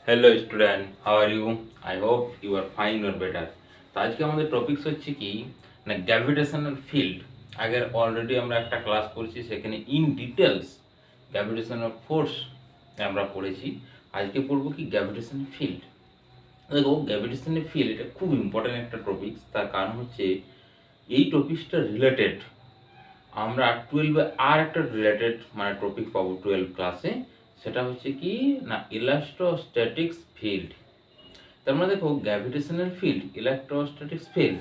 Hello student, how are you? I hope you are fine or better. তো আজকে আমাদের topics হচ্ছে কি না, গ্র্যাভিটেশনাল ফিল্ড। আগে অলরেডি আমরা একটা ক্লাস করছি, সেখানে ইন ডিটেলস গ্র্যাভিটেশনাল ফোর্স আমরা পড়েছি। আজকে পড়বো কি গ্র্যাভিটেশনাল ফিল্ড। দেখো, গ্র্যাভিটেশনাল ফিল্ড এটা খুব ইম্পর্ট্যান্ট একটা টপিক। তার কারণ হচ্ছে এই টপিকসটা রিলেটেড আমরা 12-এ আর একটা রিলেটেড টপিক পাবো 12 ক্লাসে। সেটা হচ্ছে কি না, ইলাস্ট্রোস্ট্যাটিক্স ফিল্ড। তার মানে দেখো, gravitational field, electrostatics field,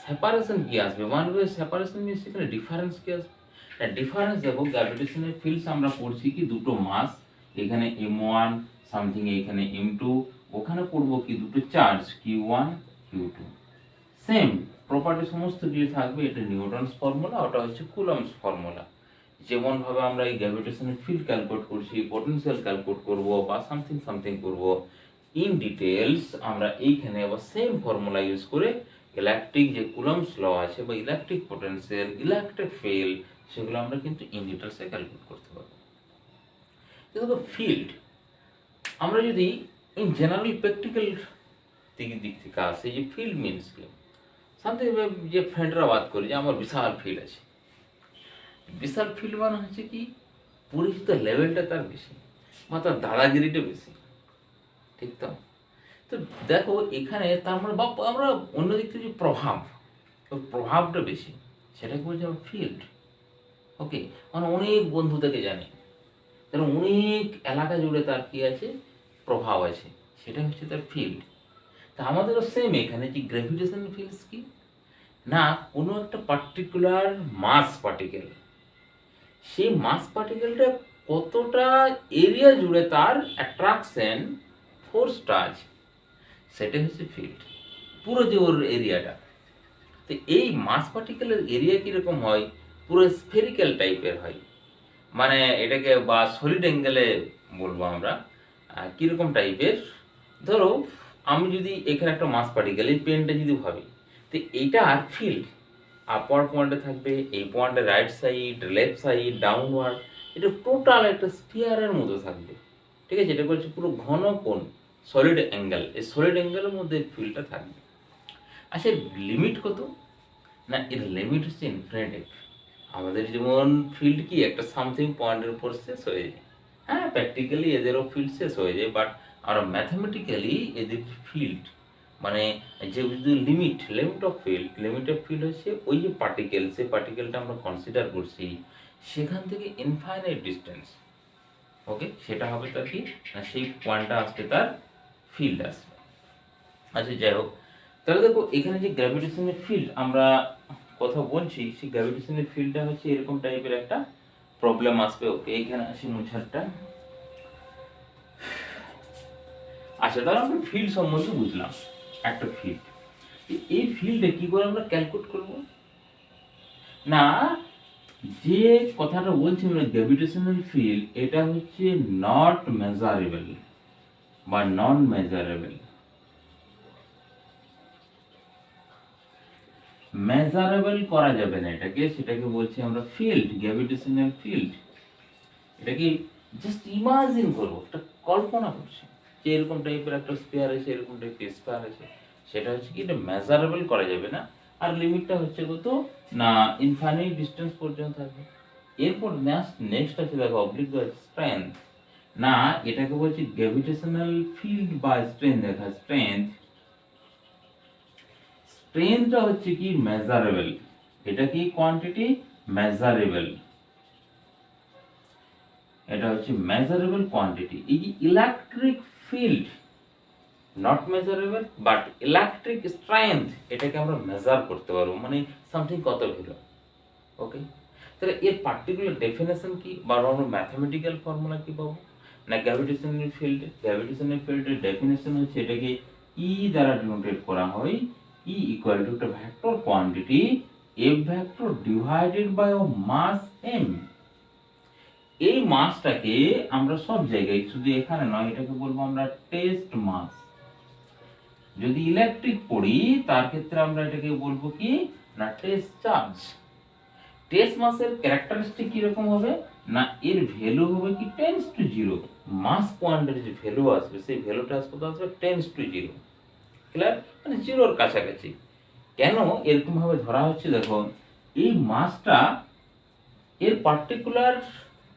separation কি আসবে? ওয়ান ওয়ে সেপারেশন মিনস সেখানে ডিফারেন্স কি আসবে? ডিফারেন্স দেখো, গ্র্যাভিটেশনাল ফিল্ডস আমরা পড়ছি কি দুটো মাস, এখানে m1 সামথিং, এখানে m2, ওখানে পড়বো কি দুটো charge q1 q2। Same property সমস্ত দিয়ে থাকবে। এটা নিউটনস ফর্মুলা, ওটা হচ্ছে কুলম্বস ফর্মুলা। যেমন ভাবে আমরা এই গ্র্যাভিটেশনাল ফিল্ড ক্যালকুলেট করছি, পটেনশিয়াল ক্যালকুলেট করব বা সামথিং সামথিং করব ইন ডিটেলস, আমরা এইখানে আবার সেম ফর্মুলা ইউজ করে ইলেকট্রিক যে কুলম্বস ল আছে বা ইলেকট্রিক পটেনশিয়াল, ইলেকট্রিক ফিল্ড, সেগুলো আমরা কিন্তু ইন ডিটেলসে ক্যালকুলেট করতে পারবো। দেখো, ফিল্ড আমরা যদি ইন জেনারেল প্র্যাকটিক্যাল দিক থেকে আসি, যে ফিল্ড মিনস কি, সামথিং যে ফ্রেন্ডরা বাদ করি যে আমার বিশাল ফিল্ড আছে। বিশাল ফিল্ড মানে হচ্ছে কি, পরিচিত লেভেলটা তার বেশি বা তার দাদাগিরিটা বেশি, ঠিক তো? তো দেখো এখানে তার মানে আমরা অন্যদিক থেকে যে প্রভাবটা বেশি, সেটাকে বলছি আমরা ফিল্ড। ওকে, মানে অনেক বন্ধু থেকে জানি, কারণ অনেক এলাকা জুড়ে তার কি আছে, প্রভাব আছে, সেটা হচ্ছে তার ফিল্ড। তা আমাদেরও সেম এখানে যে গ্র্যাভিটেশন ফিল্ডস কি না, কোনো একটা পার্টিকুলার মাস পার্টিকেল, সেই মাস পার্টিকেলটা কতটা এরিয়া জুড়ে তার অ্যাট্রাকশন ফোর্সটা আছে, সেটা হচ্ছে ফিল্ড। পুরো যে ওর এরিয়াটা, তো এই মাস পার্টিকেলের এরিয়া কীরকম হয়, পুরো স্ফেরিক্যাল টাইপের হয়। মানে এটাকে বা সলিড অ্যাঙ্গেলে বলবো আমরা। কীরকম টাইপের, ধরো আমি যদি এখানে একটা মাস পার্টিকেল, এই পেনটা যদি ভাবি, তো এইটা আর ফিল্ড আপওয়ার্ড পয়েন্টে থাকবে, এই পয়েন্টে right side, left side, downward, এটা টোটাল একটা স্ফিয়ারের মতো থাকবে। ঠিক আছে, এটা করছে পুরো ঘন কোণ, সলিড অ্যাঙ্গেল, এই সলিড অ্যাঙ্গেলের মধ্যে ফিল্ডটা থাকবে। আচ্ছা, লিমিট কত না, এর লিমিট হচ্ছে ইনফিনিটিভ। আমাদের যেমন ফিল্ড কি একটা সামথিং পয়েন্টের উপর শেষ হয়ে যায়, হ্যাঁ প্র্যাকটিক্যালি এদেরও ফিল্ড শেষ হয়ে যায়, বাট আমরা ম্যাথামেটিক্যালি এদের ফিল্ড মানে যে লিমিট অফ ফিল্ড হচ্ছে ওই যে পার্টিকেল, সেই পার্টিকেলটা আমরা কনসিডার করছি, সেখান থেকে ইনফাইনাইট ডিস্টেন্স। ওকে, সেটা হবে তার কি না, সেই পয়েন্টটা আসবে তার ফিল্ড আসবে। আচ্ছা যাই হোক, তাহলে দেখো এখানে যে গ্র্যাভিটেশনের ফিল্ড আমরা কথা বলছি, সেই গ্র্যাভিটেশনের ফিল্ডটা হচ্ছে এরকম টাইপের একটা প্রবলেম আসবে। ওকে, এখানে আসি মুছারটা। আচ্ছা, তাহলে আমরা ফিল্ড সম্বন্ধে বুঝলাম, একটা ফিল্ড। এই ফিল্ডে কি করে আমরা ক্যালকুলেট করব না, যে কথাটা বলছি আমরা গ্র্যাভিটেশনাল ফিল্ড, এটা হচ্ছে নট মেজারেবল বা নন মেজারেবল। মেজারেবল করা যাবে না এটাকে, সেটাকে বলছি আমরা ফিল্ড, গ্র্যাভিটেশনাল ফিল্ড। এটাকে জাস্ট ইমাজিন করবো, একটা কল্পনা করছি যে এরকম টাইপের একটা স্পেয়ার আছে, এরকম টাইপের স্পেয়ার আছে, সেটা হচ্ছে কি এটা মেজারেবল করা যাবে না। আর লিমিটটা হচ্ছে কত না, ইনফাইনাইট ডিস্টেন্স পর্যন্ত থাকবে। এরপর নেক্সট আছে দেখো অবলিক স্ট্রেংথ। না, এটাকে বলছি গ্র্যাভিটেশনাল ফিল্ড বা স্ট্রেংথ। দেখা স্ট্রেংথটা হচ্ছে কি মেজারেবল, এটা কি কোয়ান্টিটি মেজারেবল, এটা হচ্ছে মেজারেবল কোয়ান্টিটি। এই যে electric field not measurable, but electric strength এটাকে আমরা মেজার করতে পারবো, মানে সামথিং কত ভ্যালু। ওকে, তাহলে এর পার্টিকুলার ডেফিনেশন কি বা আমরা ম্যাথমেটিক্যাল ফর্মুলা কি পাবো না, গ্র্যাভিটেশনাল ফিল্ডের ডেফিনেশন হচ্ছে এটাকে ই দ্বারা ডিনোটেট করা হয়। ই ইকুয়াল টু একটা vector quantity F vector divided by mass M. এই মাসটাকে আমরা সব জায়গায়, শুধু এখানে নয়, এটাকে বলবো আমরা টেস্ট মাস। যদি ইলেকট্রিক পড়ি তার ক্ষেত্রে আমরা এটাকে বলবো কি না টেস্ট চার্জ। টেস্ট মাসের ক্যারেক্টারিস্টিক কি রকম হবে না এর ভ্যালু হবে কি টেন্স টু জিরো। মাস পয়েন্টের যে ভ্যালু আসবে সেই ভ্যালুটা কত আসবে টেন্স টু জিরো। ক্লিয়ার, মানে জিরোর কাছাকাছি। কেন এরকম ভাবে ধরা হচ্ছে দেখো, এই মাসটা এর পার্টিকুলার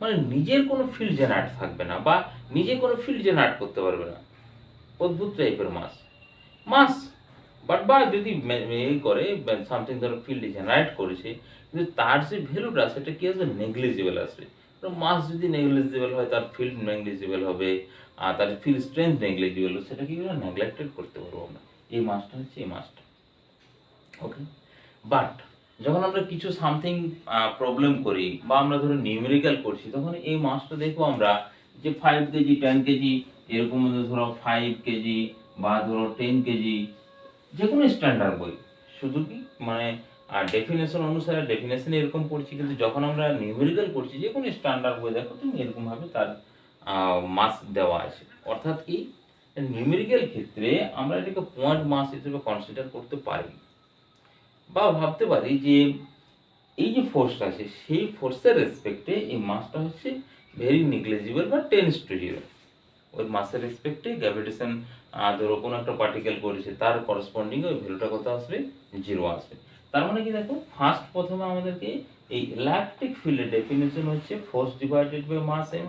মানে নিজের কোনো ফিল্ড জেনারেট থাকবে না বা নিজে কোনো ফিল্ড জেনারেট করতে পারবে না, অদ্ভুত টাইপের মাস। মাস বাট বা যদি এই করে সামথিং ধরো ফিল্ড জেনারেট করেছে, কিন্তু তার যে ভ্যালুটা সেটা কি আসবে নেগলিজিবল আসবে। মাস যদি নেগলিজিবল হয় তার ফিল্ড নেগলিজিবল হবে, আর তার ফিল্ড স্ট্রেংথ নেগলিজিবল হবে, সেটা কি নেগলেক্টেড করতে পারবো আমরা। এই মাসটা হচ্ছে এই মাসটা। ওকে, বাট যখন আমরা কিছু সামথিং প্রবলেম করি বা আমরা ধরো নিউমেরিক্যাল করছি, তখন এই মাসটা দেখবো আমরা যে 5 কেজি 10 কেজি এরকম ধরো 5 কেজি বা ধরো 10 কেজি, যে কোনো স্ট্যান্ডার্ড বই, শুধু কি মানে ডেফিনেশন অনুসারে ডেফিনেশন এরকম পড়ছি, কিন্তু যখন আমরা নিউমেরিক্যাল করছি যে কোনো স্ট্যান্ডার্ড বই দেখো তুমি এরকমভাবে তার মাস দেওয়া আছে। অর্থাৎ কি নিউমেরিক্যাল ক্ষেত্রে আমরা এটাকে পয়েন্ট মাস হিসেবে কনসিডার করতে পারি বা ভাবতে পারি যে এই যে ফোর্সটা আছে সেই ফোর্সের রেসপেক্টে এই মাসটা হচ্ছে ভেরি নেগলিজিবল বা টেন্স টু জিরো। ওই মাসের রেসপেক্টে গ্র্যাভিটেশন ধরো কোনো একটা পার্টিকেল করেছে তার করসপন্ডিং ওই ভ্যালুটা কত আসবে, জিরো আসবে। তার মানে কি দেখো, ফার্স্ট প্রথমে আমাদেরকে এই ইলেকট্রিক ফিল্ডের ডেফিনেশন হচ্ছে force divided by mass M.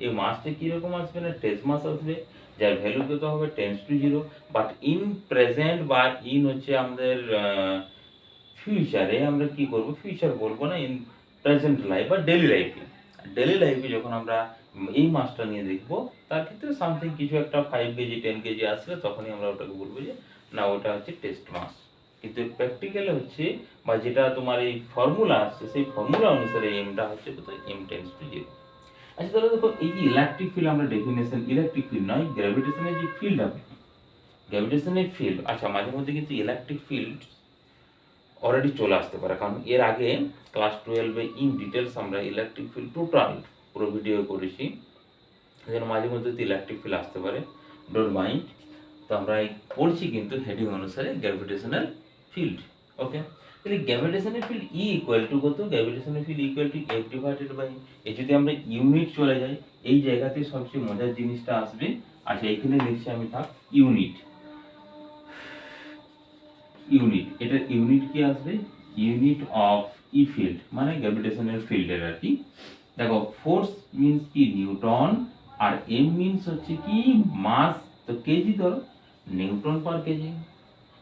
এই মাসটা কীরকম আসবে না টেস মাস আসবে, যার ভ্যালু কত হবে tends to zero. But in present বা ইন হচ্ছে আমাদের ফিউচারে আমরা কি করব, ফিউচার বলবো না, ইন প্রেজেন্ট লাইফ বা ডেলি লাইফে যখন আমরা এই মাসটা নিয়ে দেখবো, তার ক্ষেত্রে সামথিং কিছু একটা 5 কেজি 10 কেজি আসলে তখনই আমরা ওটাকে বলবো যে না ওটা হচ্ছে টেস্ট মাস। কিন্তু প্র্যাকটিক্যালে হচ্ছে বা যেটা তোমার এই ফর্মুলা আসছে সেই ফর্মুলা অনুসারে এমটা হচ্ছে কোথায় এম টেন্স টু জিরো। আচ্ছা তাহলে দেখো, এই যে ইলেকট্রিক ফিল্ড আমরা ডেফিনেশন, ইলেকট্রিক ফিল্ড নয় গ্র্যাভিটেশনের যে ফিল্ড হবে, গ্র্যাভিটেশনের ফিল্ড, আচ্ছা মাঝে মধ্যে কিন্তু ইলেকট্রিক ফিল্ড অলরেডি চলে আসতে পারে, কারণ এর আগে ক্লাস 12-এ ইন ডিটেলস আমরা ইলেকট্রিক ফিল্ড টোটাল পুরো ভিডিও করেছি। যেন মাঝে মধ্যে তো ইলেকট্রিক ফিল্ড আসতে পারে, ডোন্ট মাইন্ড। তো আমরা এই পড়ছি কিন্তু হেডিং অনুসারে গ্র্যাভিটেশনাল ফিল্ড। ওকে, তাহলে gravitational field E equal to কত, gravitational field equal to F divided by A. যদি আমরা ইউনিট চলে যাই, এই জায়গাতে সবচেয়ে মজার জিনিসটা আসবে। আচ্ছা এখানে লিখছি আমি, থাক ইউনিট, ইউনিট এটার ইউনিট কি আসবে, ইউনিট অফ ই ফিল্ড মানে গ্র্যাভিটেশনাল ফিল্ডের আর কি। দেখো ফোর্স মিন্স কি নিউটন, আর এম মিন্স হচ্ছে কি মাস, তো কেজি ধরো নিউটন পার কেজি,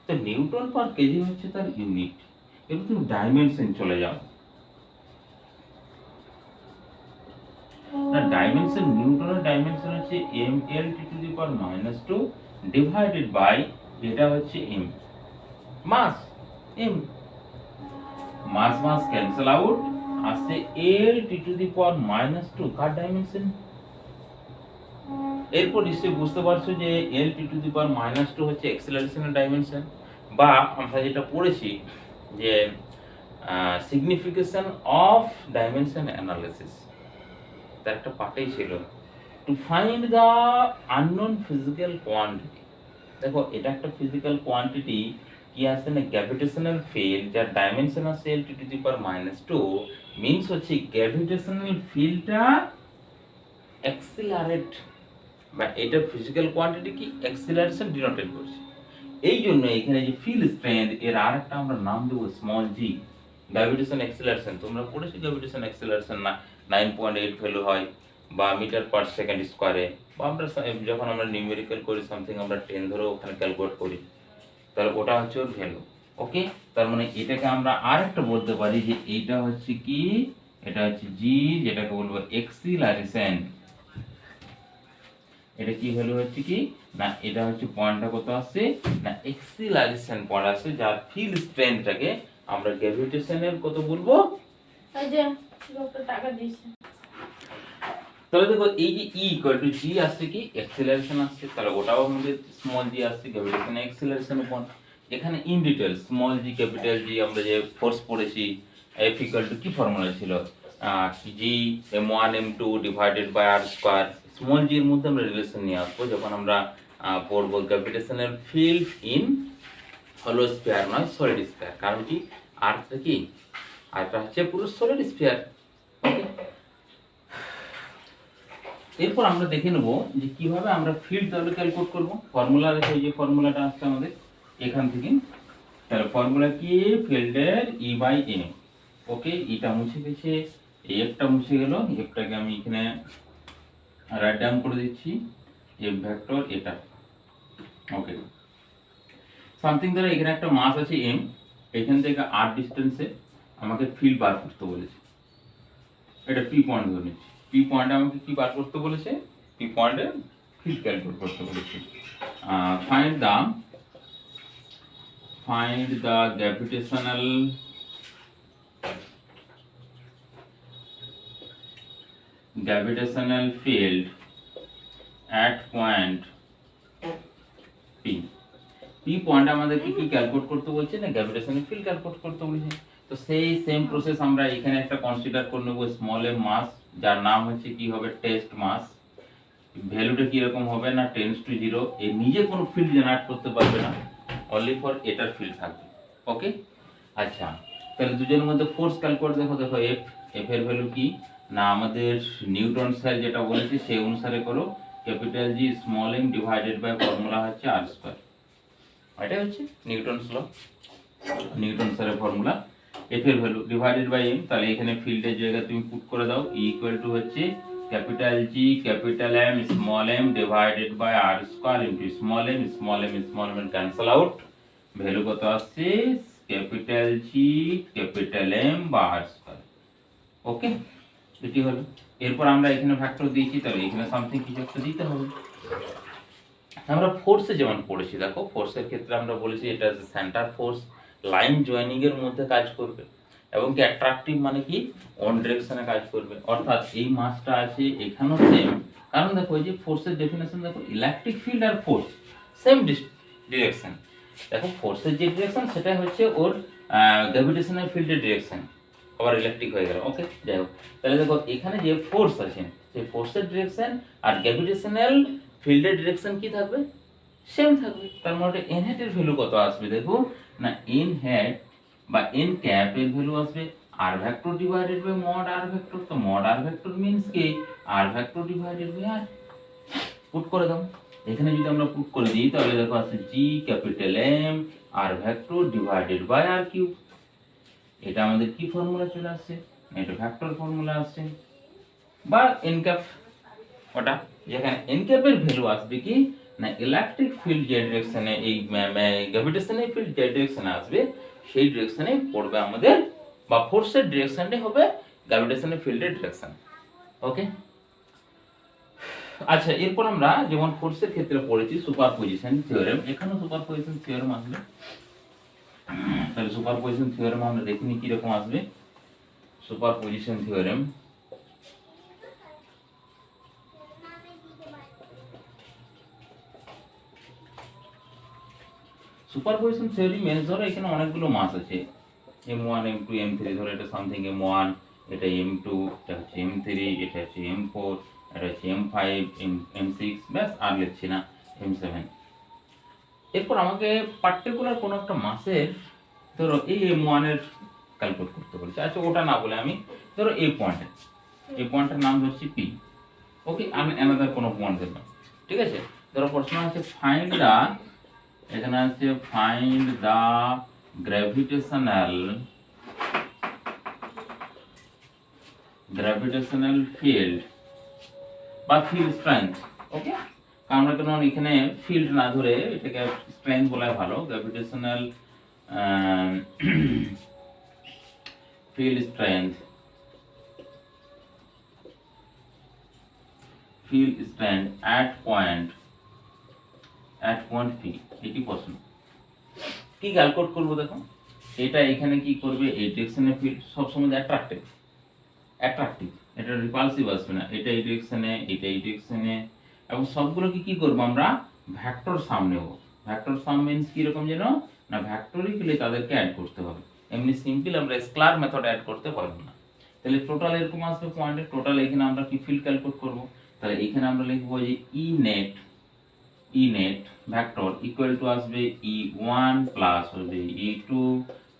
তো নিউটন পার কেজি হচ্ছে তার ইউনিট। এবার তুমি ডাইমেনশন চলে যাও, না ডাইমেনশন নিউটনের ডাইমেনশন হচ্ছে M L T to the power -2 divided by যেটা হচ্ছে M mass, M mass mass cancel out, আসছে L T to the power -2 car dimension. এরপর নিশ্চয়ই বুঝতে পারছো যে এল টি টু দি পাওয়ার -2 হচ্ছে অ্যাক্সেলারেশনের ডাইমেনশন, বা আমরা যেটা পড়েছি যে সিগনিফিকেশন অফ ডাইমেনশন অ্যানালিসিস, তার একটা পার্টেই ছিল to find the unknown physical quantity. দেখো এটা একটা ফিজিক্যাল কোয়ান্টিটি কি আছে না গ্র্যাভিটেশনাল ফিল্ড, যার ডাইমেনশন আছে এল T to the power -2, means হচ্ছে গ্র্যাভিটেশনাল ফিল্ডটা অ্যাক্সিলারেট, বা এটা ফিজিক্যাল কোয়ান্টিটি কি অ্যাক্সিলারেশন ডিনোটেট করছে। এই জন্য এখানে যে ফিল্ড স্ট্রেংথ এর আরেকটা আমরা নাম দেবো স্মল জি। গ্র্যাভিটেশন অ্যাক্সিলারেশন তোমরা পড়েছো, গ্র্যাভিটেশন অ্যাক্সিলারেশন না 9.8 ভ্যালু হয় বা মিটার পার সেকেন্ড স্কোয়ারে, বা আমরা যখন আমরা নিউমেরিক্যাল করি সামথিং আমরা 10 ধরে ওখানে ক্যালকুলেট করি, তাহলে ওটা হচ্ছে ওর ভ্যালু। ওকে, তার মানে এটাকে আমরা আরেকটা বলতে পারি যে এইটা হচ্ছে কি, এটা হচ্ছে জি, যেটাকে বলবো এক্সিলারেশন। এটা কি ভ্যালু হচ্ছে কি না, এটা হচ্ছে পয়েন্টটা কত আসছে না এক্সিলারেশন পয়েন্ট আসছে, যার ফিল্ড স্ট্রেংথটাকে আমরা গ্র্যাভিটেশনের কত বলবো, এই যে ডক্টর টাকা দিয়েছে। তাহলে দেখো এই যে ই ইকুয়াল টু জি আসছে কি অ্যাক্সিলারেশন আসছে, তাহলে ওটাও আমাদের স্মল জি আসছে গ্র্যাভিটেশন অ্যাক্সিলারেশন পয়েন্ট। এখানে in details small G capital G আমরা যে ফোর্স পড়েছি, এফ ইকুয়াল টু কি ফর্মুলা ছিল, G m1 m2 divided by R square. Small G এর মধ্যে আমরা রিলেশন নিয়ে আসবো যখন আমরা পড়বো গ্র্যাভিটেশনাল ফিল্ড ইন হলো স্ফিয়ার নয় সলিড স্ফিয়ার। কারণ কি আর্থটা কি, আর্থটা হচ্ছে পুরো সলিড স্ফিয়ার। ওকে, এরপর আমরা দেখে নেব যে কিভাবে আমরা ফিল্ড তাহলে ক্যালকুলেট করব। ফর্মুলা রেখে যে ফর্মুলাটা আসছে আমাদের এখান থেকে, তাহলে ফর্মুলা কি, ফিল্ডের ই বাই এম। ওকে, এটা মুছে গেছে, এই একটা মুছে গেল, এফটাকে আমি এখানে রাইট ডাউন করে দিচ্ছি, এফ ভেক্টর এটা। ওকে, সামথিং ধরো এখানে একটা মাস আছে এম, এখান থেকে আর ডিস্টেন্সে আমাকে ফিল্ড বার করতে বলেছে, এটা পি পয়েন্ট ধরে নিচ্ছি। পি পয়েন্টে আমাকে কি বার করতে বলেছে, পি পয়েন্টে ফিল্ড ক্যালকুলেট করতে বলেছে। Find the gravitational field at point P। P point আমাদেরকে কি ক্যালকুলেট করতে বলছে না, গ্র্যাভিটেশনাল ফিল্ড ক্যালকুলেট করতে বলেছে। তো সেই সেম প্রসেস আমরা এখানে একটা কনসিডার করে নেব, স্মল এম মাস, যার নাম হচ্ছে কি হবে, টেস্ট মাস। ভ্যালুটা কি রকম হবে না, টেন্স টু 0। এর নিজে কোনো ফিল্ড জেনারেট করতে পারবে না, অনলি ফর এটার ফিল্ড থাকবে। ওকে, আচ্ছা, তাহলে দুজনের মধ্যে ফোর্স ক্যালকুলেট দেখো, এফ এর ভ্যালু কি না, আমাদের নিউটন স্যার যেটা বলেছে সেই অনুসারে করো, capital G small M divided by formula হচ্ছে আর স্কয়ার। এটাই হচ্ছে নিউটনস ল, নিউটন স্যারের ফর্মুলা। এফ এর ভ্যালু ডিভাইডেড বাই এম, তাহলে এখানে ফিল্ডের জায়গায় তুমি পুট করে দাও, ই ইকুয়াল টু হচ্ছে capital G capital M small M divided by R square into small M cancel out, value কত আসছে, ক্যাপিটাল জি ক্যাপিটাল এম বা আর স্কয়ার। ওকে, এটি হলো। এরপর আমরা এখানে ফ্যাক্টর দিয়েছি, তাহলে এখানে সামথিং কিছু একটা দিতে হবে। আমরা ফোর্সে যেমন পড়েছি, দেখো ফোর্সের ক্ষেত্রে আমরা বলেছি এটা সেন্টার ফোর্স, লাইন জয়েনিং এর মধ্যে কাজ করবে, এবং কি অ্যাট্রাকটিভ মানে কি, অন ডিরেকশনে কাজ করবে। অর্থাৎ এই মাসটা আছে এখানেও সেম, কারণ দেখো এই যে ফোর্সের ডেফিনেশন দেখো, ইলেকট্রিক ফিল্ড আর ফোর্স সেম ডিরেকশন। দেখো ফোর্সের যে ডিরেকশন সেটা হচ্ছে ওর গ্র্যাভিটেশনাল ফিল্ডের ডিরেকশন, আবার ইলেকট্রিক হয়ে গেল। ওকে, যাই হোক, তাহলে দেখো এখানে যে ফোর্স আছে সেই ফোর্সের ডিরেকশন আর গ্র্যাভিটেশনাল ফিল্ডের ডিরেকশন কি থাকবে, সেম থাকবে। তার মানে এন হ্যাট এর ভ্যালু কত আসবে, দেখো না, এন হ্যাট বা এন ক্যাপ এর ভ্যালু আসবে আর vector divided by mod R vector. তো মড আর ভেক্টর মিন্স কি, R vector divided by R. Put করে দাও, এখানে যদি আমরা পুট করে দিই তাহলে দেখো আসছে G capital M R vector divided by R cube. এটা আমাদের কি ফর্মুলা চলে আসছে, এটা ভেক্টর ফর্মুলা আসছে, বা এন ক্যাপ, ওটা যেখানে এন ক্যাপের ভ্যালু আসবে কি না, ইলেকট্রিক ফিল্ড যে ডিরেকশনে, এই গ্র্যাভিটেশনাল ফিল্ড যে ডিরেকশনে আসবে সেই ডিরেকশনে পড়বে আমাদের, বা ফোর্সের ডিরেকশনটাই হবে গ্র্যাভিটেশনাল ফিল্ডের ডিরেকশন। ওকে, আচ্ছা, এরপর আমরা যেমন ফোর্সের ক্ষেত্রে পড়েছি সুপারপজিশন থিওরেম, এখানেও সুপারপজিশন থিওরেম আসবে। তাহলে সুপারপজিশন থিওরেম আমরা দেখিনি কি রকম আসবে। সুপারপজিশন থিওরেম, সুপারপজিশন থিওরি মেনে ধরো এখানে অনেকগুলো মাস আছে, m1 m2 m3, ধরো এটা সামথিং m1, এটা m2, এটা হচ্ছে m3, এটা হচ্ছে m4, এটা হচ্ছে m5, m6, ব্যাস আর লিখছি না, m7। এরপর আমাকে পার্টিকুলার কোনো একটা মাসের, ধরো এই m1 এর ক্যালকুলেট করতে বলেছে। আচ্ছা, ওটা না বলে আমি ধরো এই পয়েন্টের নাম ধরছি p। ওকে, আমি অ্যানাদার কোনো পয়েন্ট দিলাম, ঠিক আছে। ধরো প্রশ্ন আছে ফাইন্ড দা, এখানে আছে ফাইন্ড দা গ্র্যাভিটেশনাল ফিল্ড বা ফিল্ড স্ট্রেংথ। ওকে, আমরা কেন এখানে ফিল্ড না ধরে এটাকে স্ট্রেংথ বলাই ভালো, gravitational field strength, field strength at point P. এটি প্রশ্ন, কি ক্যালকুলেট করবো দেখো, এটা এখানে কি করবে, এই ডিরেকশনে ফিল্ড সবসময় অ্যাট্রাকটিভ, এটা রিপালসিভ আসবে না, এটা এই ডিরেকশনে, এটা এই ডিরেকশনে, এবং সবগুলোকে কি করবো আমরা ভেক্টর সাম নেব। ভেক্টর সাম মিন্স কি রকম যেন না, ভেক্টরিক্যালি তাদেরকে অ্যাড করতে হবে, এমনি সিম্পল আমরা স্কেলার মেথড অ্যাড করতে পারবো না। তাহলে টোটাল এরকম আসবে পয়েন্টের টোটাল, এখানে আমরা কি ফিল্ড ক্যালকুলেট করবো, তাহলে এখানে আমরা লিখবো যে ই নেট ভেক্টর ইকুয়াল টু আসবে E1 প্লাস হবে E2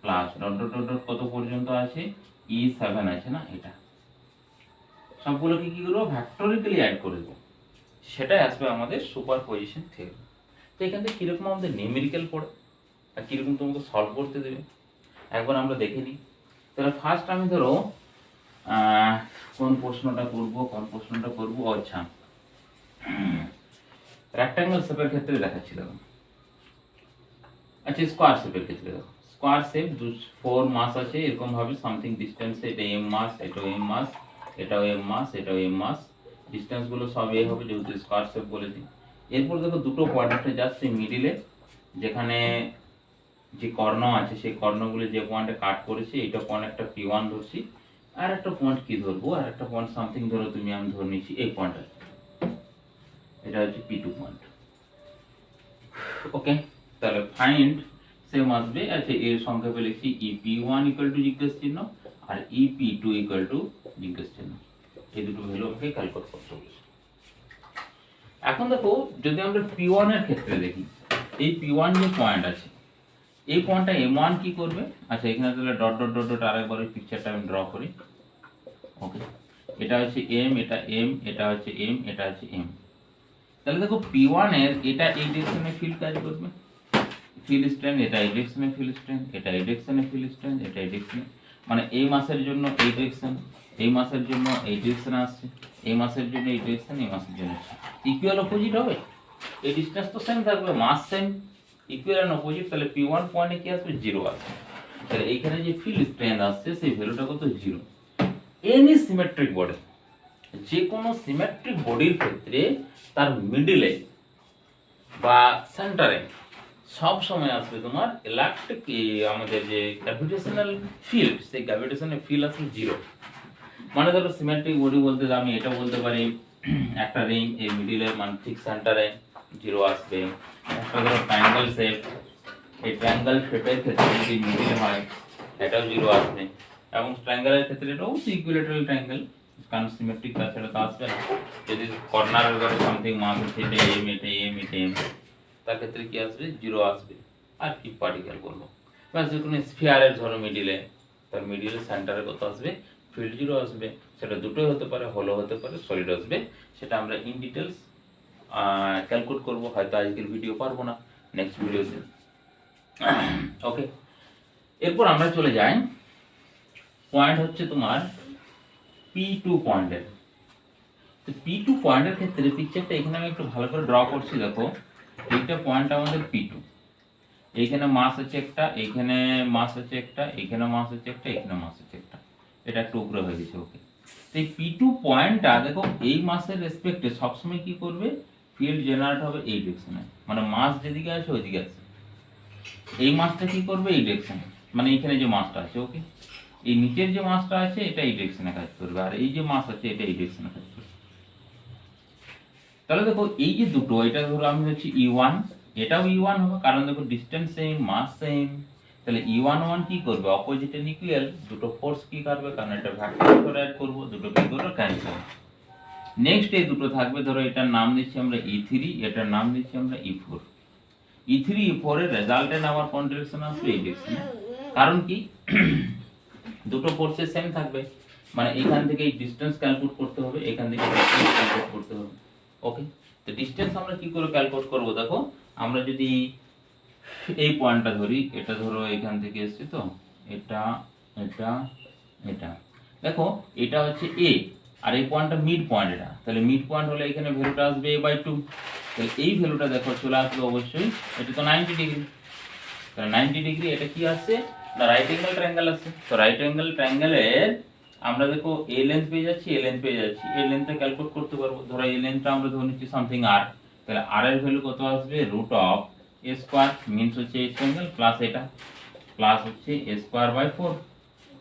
plus dot dot dot কত পর্যন্ত আছে, E7 আছে না, এটা সবগুলোকে কি করবো, ফ্যাক্টোরিক্যালি অ্যাড করে দেবো, সেটাই আসবে আমাদের সুপারপজিশন থিওরি। তো এখান থেকে কীরকম আমাদের নিউমেরিক্যাল পড়ে আর কীরকম তোমাকে সলভ করতে দেবে একবার আমরা দেখে নিই। তাহলে ফার্স্ট আমি ধরো কোন প্রশ্নটা করবো, আচ্ছা রেক্ট্যাঙ্গেল শেপের ক্ষেত্রে দেখাচ্ছি দেখো। আচ্ছা স্কোয়ার শেপের ক্ষেত্রে দেখো, স্কোয়ার শেপ 4 মাস আছে এরকম ভাবে সামথিং ডিস্টেন্সে, এটা এম মাস, এটাও এম মাস, এটাও এম মাস, এটাও এম মাস, ডিস্টেন্স গুলো সব এ হবে যেহেতু স্কোয়ার শেপ বলেছি। এরপর দেখো দুটো পয়েন্ট যাচ্ছে মিডিলে, যেখানে যে কর্ণ আছে সেই কর্ণগুলো যে পয়েন্টে কাট করেছি, এটা পয়েন্ট একটা P1 ধরছি, আর একটা পয়েন্ট কি ধরবো, আর একটা পয়েন্ট সামথিং ধরো তুমি, আমি ধরে নিচ্ছি এই পয়েন্টটা, এটা হচ্ছে P2 পয়েন্ট। ওকে, তাহলে ফাইন্ড সেম আসবে। আচ্ছা এর সংক্ষেপে লিখছি EP1 ইকুয়াল টু জিজ্ঞেস চিহ্ন আর EP2 ইকুয়াল টু জিজ্ঞেস চিহ্ন, এই দুটো ভ্যালু আমাকে ক্যালকুলেট করতে বলেছে। এখন দেখো যদি আমরা P1 এর ক্ষেত্রে দেখি, এই P1 যে পয়েন্ট আছে এই পয়েন্টটা M1 কি করবে, আচ্ছা এখানে তাহলে ডট ডট ডট ডট আরেকবার ওই পিকচারটা আমি ড্র করি। ওকে, এটা হচ্ছে M, এটা M, এটা হচ্ছে M, এটা হচ্ছে M। তাহলে দেখো P1 এর এটা এই ডিরেকশনে ফিল্ড কাজ করবে, ফিল্ড স্ট্রেন্থ, এটা এই ডিরেকশনে ফিল্ড স্ট্রেন্থ, এটা এই ডিরেকশনে ফিল্ড স্ট্রেন্থ, এটা এই ডিরেকশনে, মানে এই মাসের জন্য এই ডিরেকশন, এই মাসের জন্য এই ডিরেকশনে আসছে, এই মাসের জন্য এই ডিরেকশন, এই মাসের জন্য ইকুয়াল অপোজিট হবে। এই ডিসটেন্স তো সেম থাকবে, মাস সেম, ইকুয়াল এন্ড অপোজিট, তাহলে P1 পয়েন্টে কি আসবে, 0 আসবে। তাহলে এইখানে যে ফিল্ড স্ট্রেন্থ আসছে সেই ভ্যালুটা কত, 0। এনি সিমেট্রিক বডি, যে কোনো সিমেট্রিক বডির ক্ষেত্রে তার মিডলে বা সেন্টারে সব সময় আসবে তোমার ইলেকট্রিক, আমাদের যে গ্র্যাভিটেশনাল ফিল্ড, সেই গ্র্যাভিটেশনাল ফিল্ড আসবে 0। মানে ধরো সিমেট্রিক বডি বলতে আমি এটা বলতে পারি একটা রিং এই মিডিলে মানে ঠিক সেন্টারে 0 আসবে। একটা ধরো ট্রায়াঙ্গেল শেপ, এই ট্রায়াঙ্গেল শেপের ক্ষেত্রে যদি মিডিল হয় এটাও 0 আসবে, এবং ট্রায়াঙ্গেলের ক্ষেত্রে এটাও ইকুইল্যাটারাল ট্রায়াঙ্গেল, কারণ সিমেট্রিক তাছাড়া তো আসবে না। যদি কর্নারের ঘরে সামথিং মাস আছে, এটা এম, এটা এম, এটা এম, তার ক্ষেত্রে কি আসবে, 0 আসবে। আর কি পার্টিকেল বলবো, বা যে কোনো স্ফিয়ারের ধরো মিডিলে, তার মিডিলে সেন্টারে কত আসবে, ফিল্ড 0 আসবে। সেটা দুটোই হতে পারে, হলো হতে পারে, সলিড আসবে, সেটা আমরা ইন ডিটেলস ক্যালকুলেট করবো, হয়তো আজকের ভিডিও পারবো না, নেক্সট ভিডিওতে। ওকে, এরপর আমরা চলে যাই পয়েন্ট হচ্ছে তোমার P2 পয়েন্টের। তো P2 পয়েন্টের ক্ষেত্রে পিকচারটা এখানে আমি একটু ভালো করে ড্র করছি, দেখো এইটা পয়েন্ট আমাদের P2, এইখানে মাস আছে একটা, এইখানে মাস আছে একটা, এইখানে মাস আছে একটা, এইখানে মাস আছে একটা, এটা একটু উপরে হয়ে গেছে। ওকে, তো এই P2 পয়েন্টটা দেখো এই মাসের রেসপেক্টে সবসময় কি করবে, ফিল্ড জেনারেট হবে এই ডিরেকশনে, মানে মাস যেদিকে আছে ওইদিকে আছে। এই মাসটা কি করবে, এই ডিরেকশনে, মানে এইখানে যে মাসটা আছে, ওকে, এই নিচের যে মাসটা আছে এটা এই ডিরেকশনে কাজ করবে, আর এই যে মাস আছে এটা এই ডিরেকশনে কাজ করবে। তাহলে দেখো এই যে দুটো, এটা ধরো আমি হচ্ছে E1, এটাও E1 হবে, কারণ দেখো ডিসটেন্স সেম, মাস সেম। তাহলে E1 1 কি করবে, অপোজিট এন্ড ইকুয়াল, দুটো ফোর্স কি করবে, কারণ এটা ভেক্টর অ্যাড করব, দুটো কি করবে, ক্যান্সেল। নেক্সট এই দুটো থাকবে, ধরো এটার নাম দিচ্ছি আমরা E3, এটার নাম দিচ্ছি আমরা E4। E3 E4 এর রেজাল্টেন্ট আমার কোন ডিরেকশন আসবে, এই ডিরেকশনে। কারণ কি, দুটো ফোর্সের সেম থাকবে, মানে এখান থেকে এই ডিসটেন্স ক্যালকুলেট করতে হবে, এখান থেকে ডিসটেন্স ক্যালকুলেট করতে হবে। ওকে, তো ডিসটেন্স আমরা কি করে ক্যালকুলেট করব, দেখো আমরা যদি এই পয়েন্টটা ধরি, এটা ধরো এখান থেকে এসেছে, তো এটা এটা এটা দেখো এটা হচ্ছে A, আর এই পয়েন্টটা মিড পয়েন্ট, এটা তাহলে মিড পয়েন্ট হলে এখানে ভ্যালুটা আসবে A/2, তাহলে এই ভ্যালুটা দেখো চলে আসবে অবশ্যই, এটা তো 90 ডিগ্রি, তাহলে 90 ডিগ্রি এটা কি আসছে না, রাইট অ্যাঙ্গেল ট্রায়াঙ্গেল আসছে। তো রাইট অ্যাঙ্গেল ট্রায়াঙ্গেলের আমরা দেখো এ লেন্থ পেয়ে যাচ্ছি, এ লেন্থ পেয়ে যাচ্ছি, এ লেন্থটা ক্যালকুলেট করতে পারবো। ধরো এই লেন্থটা আমরা ধরে নিচ্ছি সামথিং r, তাহলে r এর ভ্যালু কত আসবে, root of a square means হচ্ছে এই ট্রায়াঙ্গেল প্লাস এটা প্লাস হচ্ছে a স্কয়ার বাই 4,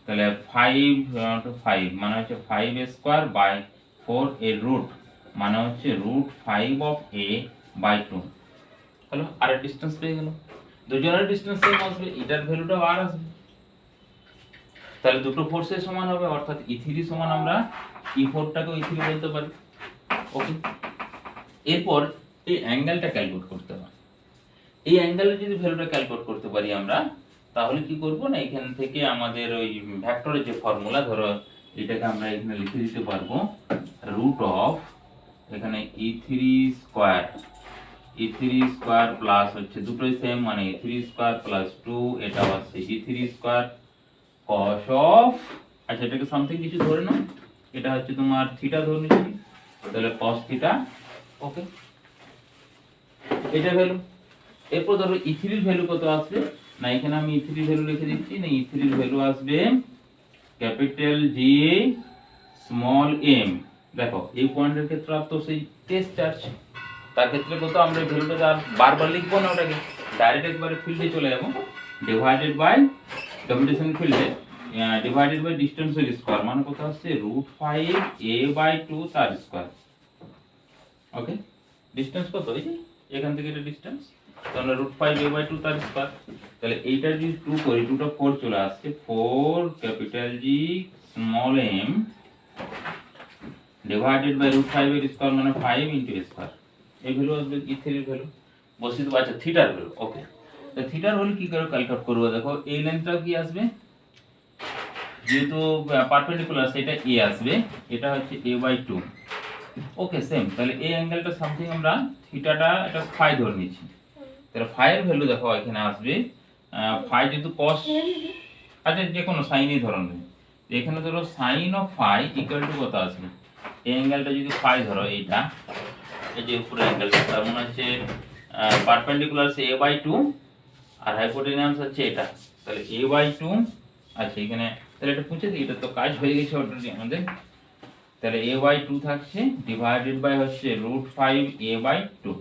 তাহলে 5 to 5 মানে হচ্ছে 5 a স্কয়ার বাই 4 এর রুট মানে হচ্ছে রুট 5 অফ a বাই 2। হলো, আর এর ডিসটেন্স পেয়ে গেল, দুজনের ডিসটেন্স সেম আসবে, এটার ভ্যালুটাও r আসবে, তাহলে দুটো ফোর্সের সমান হবে, অর্থাৎ E3 সমান আমরা E4 টাকেও E3 বলতে পারি। ওকে, এরপর এই অ্যাঙ্গেলটা ক্যালকুলেট করতে হবে। এই অ্যাঙ্গেলের যদি ভ্যালুটা ক্যালকুলেট করতে পারি আমরা, তাহলে কি করব না, এখান থেকে আমাদের ওই ভেক্টরের যে ফর্মুলা, ধরো এটাকে আমরা এখানে লিখে দিতে পারবো রুট অফ এখানে e3 স্কয়ার প্লাস হচ্ছে দুটোই সেম মানে e3 স্কয়ার প্লাস 2 এটা হচ্ছে e3 স্কয়ার cos অফ, আচ্ছা এটাকে সামথিং কিছু ধরে নাও, এটা হচ্ছে তোমার থিটা ধরে নিচ্ছি, তাহলে cos থিটা। ওকে, এটা ভ্যালু। এরপর ধরো e3 এর ভ্যালু কত আসবে, না এখানে আমি e3 এর ভ্যালু লিখে দিচ্ছি, না e3 এর ভ্যালু আসবে ক্যাপিটাল জি স্মল এম। দেখো এই পয়েন্টের ক্ষেত্রে তো সেই টেস্ট চার্জ, তার ক্ষেত্রে কত আমরা ভ্যালুটা আর বারবার লিখবো না, ওটাকে ডাইরেক্ট একবারে ফিল্ডে চলে যাবো, ডিভাইডেড বাই গ্র্যাভিটেশন ফিল্ডে ডিভাইডেড বাই ডিসটেন্সের স্কয়ার, মানে কত আসছে √5a/2 তার স্কয়ার। ওকে, ডিসটেন্স কত, এই যে এখান থেকে এটা ডিসটেন্স, তাহলে √5a/2 তার স্কয়ার, তাহলে এইটার যদি 2 করি 2টা 4 চলে আসছে, 4 capital G small M divided by √5 এর স্কয়ার মানে 5 ইনটু স্কয়ার। এই ভ্যালু আসবে e3 এর ভ্যালু বসিয়ে দেবো। আচ্ছা থিটার ভ্যালু, ওকে, তো থিটার ভ্যালু কি করে ক্যালকুলেট করব, দেখো এই লেন্থটাও কি আসবে, যেহেতু পারপেন্ডিকুলার সেটা a আসবে, এটা হচ্ছে a/2। ওকে সেম, তাহলে এই অ্যাঙ্গেলটা সামথিং আমরা থিটাটা এটা ফাই ধরে নিচ্ছি, তাহলে ফাই এর ভ্যালু দেখো এখানে আসবে ফাই যেহেতু cos, আচ্ছা যে কোনো সাইনই ধরো নেই, এখানে ধরো sine of phi equal to কত আসবে, এই অ্যাঙ্গেলটা যদি ফাই ধরো এইটা, এই যে উপরের অ্যাঙ্গেলটা তার মানে হচ্ছে পারপেন্ডিকুলার সে a/2 আর হাইপোটেনিয়াস হচ্ছে এটা, তাহলে a/2। আচ্ছা এখানে তাহলে এটা পুঁছে দিই, এটা তো কাজ হয়ে গেছে অলরেডি আমাদের, তাহলে a/2 থাকছে ডিভাইডেড বাই হচ্ছে √5a/2,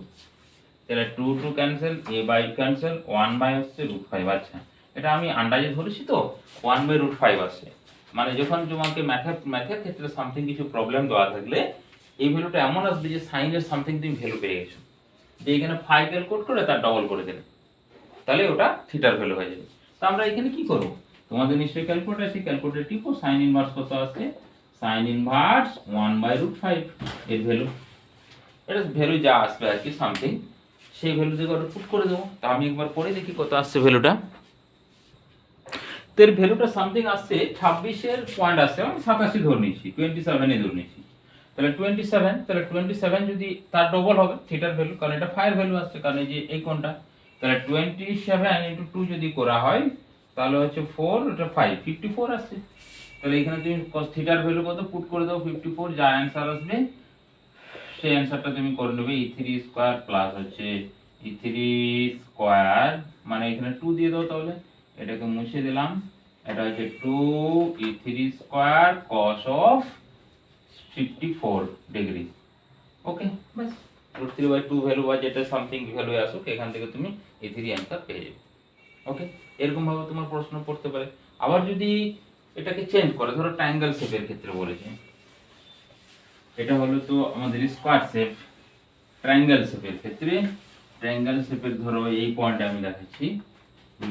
তাহলে 2 2 ক্যান্সেল, a/2 ক্যান্সেল, 1 বাই হচ্ছে √5। আচ্ছা এটা আমি আন্দাজে ধরেছি তো 1/√5 আসছে, মানে যখন তোমাকে ম্যাথের ক্ষেত্রে সামথিং কিছু প্রবলেম দেওয়া থাকলে এই ভ্যালুটা এমন আসবে যে সাইনের সামথিং তুমি ভ্যালু পেয়ে গেছো, যে এখানে ফাই ক্যালকুলেট করে তার ডবল করে দেবে, তাহলে ওটা থিটার ভ্যালু হয়ে যাবে। তো আমরা এখানে কি করব, তোমাদের নিশ্চয়ই ক্যালকুলেটর আছে, ক্যালকুলেটর টিপো, সাইন ইনভার্স কত আছে, সাইন ইনভার্স 1/√5 এর ভ্যালু, এটা ভ্যালু যা আসবে আর কি সামথিং সেই ভ্যালু থেকে ওটা পুট করে দেবো। তা আমি একবার পরে দেখি কত আসছে ভ্যালুটা, তো এর ভ্যালুটা সামথিং আসছে 26 এর পয়েন্ট আসছে, আমি 87 ধরে নিচ্ছি, 27 এ ধরে নিচ্ছি, তাহলে 27, তাহলে 27 যদি তার ডবল হবে থিটার ভ্যালু, কারণ এটা ফাই এর ভ্যালু আসছে, কারণ এই যে এই কোণটা, তাহলে 27 ইনটু 2 যদি করা হয় তাহলে হচ্ছে 4 এটা 5 54 আসছে, তাহলে এখানে তুমি cos থিটার ভ্যালু কত পুট করে দাও 54, যা অ্যানসার আসবে সেই অ্যানসারটা তুমি করে নেবে e3 স্কয়ার প্লাস হচ্ছে e3 স্কয়ার, মানে এখানে 2 দিয়ে দাও, তাহলে এটাকে মুছে দিলাম, এটা হচ্ছে 2 e3 square cos of 54 degree. Okay bus, √3/2 value বা যেটা সামথিং ভ্যালু আসুক এখান থেকে তুমি e3 অ্যানসার পেয়ে যাবে। ওকে, এরকম ভাবে তোমার প্রশ্ন পড়তে পারে। আবার যদি এটাকে চেঞ্জ করে, ধরো ট্রায়াঙ্গেল শেপের ক্ষেত্রে বলেছে, এটা হলো তো আমাদের স্কয়ার শেপ, ট্রায়াঙ্গেল শেপের ক্ষেত্রে ট্রায়াঙ্গেল শেপের ধরো এই পয়েন্টে আমি দেখাচ্ছি,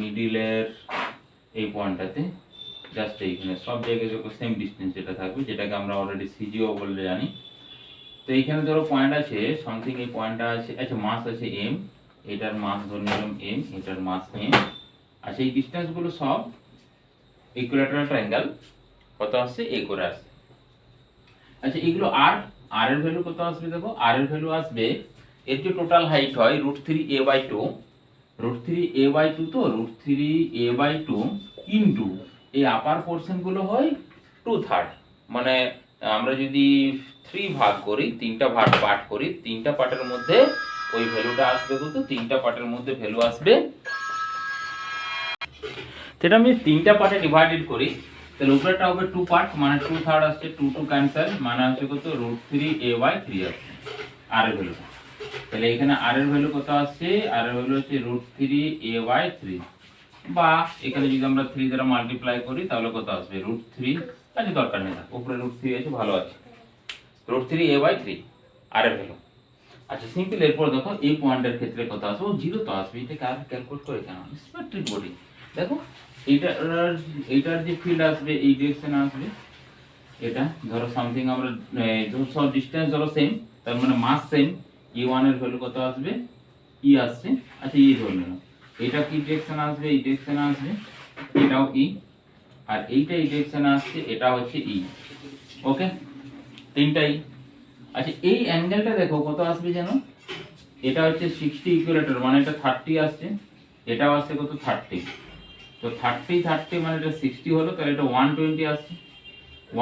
মিডিলের এই পয়েন্টটাতে জাস্ট এইখানে সব জায়গায় যখন সেম ডিসটেন্স যেটা থাকবে, যেটাকে আমরা অলরেডি সিজিও বলে জানি, তো এইখানে ধরো পয়েন্ট আছে সামথিং, এই পয়েন্টটা আছে, আচ্ছা মাস আছে m, এটার মাস ধরে নিলাম m, এটার মাস m, আচ্ছা এই ডিসটেন্স গুলো সব ইকুইল্যাটারাল ট্রায়াঙ্গেল কত আসছে a করে আসছে। আচ্ছা এগুলো r এর ভ্যালু কত আসবে, দেখো r এর ভ্যালু আসবে, এর যে টোটাল হাইট হয় √3a/2, √3a/2 তো √3a/2 ইনটু এই আপার পোরশন গুলো হয় 2/3, মানে আমরা যদি 3 ভাগ করি, 3টা ভাগ পার্ট করি, 3টা পার্টের মধ্যে ওই ভ্যালুটা আসবে কত, 3টা পার্টের মধ্যে ভ্যালু আসবে, সেটা আমি 3টা পার্টে ডিভাইডেড করি, তাহলে উপরেরটা হবে 2 পার্ট মানে 2/3 আসছে, 2 2 ক্যান্সেল, মানে হচ্ছে কত √3a/3 আসছে r এর ভ্যালু, তাহলে এখানে r এর ভ্যালু কত আসছে, r এর ভ্যালু হচ্ছে √3a/3, বা এখানে যদি আমরা 3 দ্বারা মাল্টিপ্লাই করি তাহলে কত আসবে √3, আচ্ছা দরকার নেই, উপরে √3 আছে ভালো আছে, √3a/3 r এর ভ্যালু। আচ্ছা সিম্পল, এরপর দেখো এই পয়েন্টের ক্ষেত্রে কত আসবে, ও 0 তো আসবে, এটাকে আর ক্যালকুলেট করে কেন, সিমেট্রিক বডি, দেখো এইটার যে ফিল্ড আসবে এই ডিরেকশনে আসবে, এটা ধরো সামথিং আমরা সব ডিসটেন্স ধরো সেম, তার মানে মাস সেম, e1 এর ভ্যালু কত আসবে, e আসছে, আচ্ছা e ধরে নিলাম, এটা কি ডিরেকশন আসবে, এই ডিরেকশনে আসবে, এটাও e, আর এইটা এই ডিরেকশনে আসছে, এটা হচ্ছে ই। ওকে, তিনটাই। আচ্ছা এই অ্যাঙ্গেলটা দেখো কত আসবে যেন, এটা হচ্ছে 60 ইকুয়েলেটর মানে এটা 30 আসছে, এটাও আসছে কত 30। তো 30 মানে এটা 60 হলো, তাহলে এটা 120 আসছে।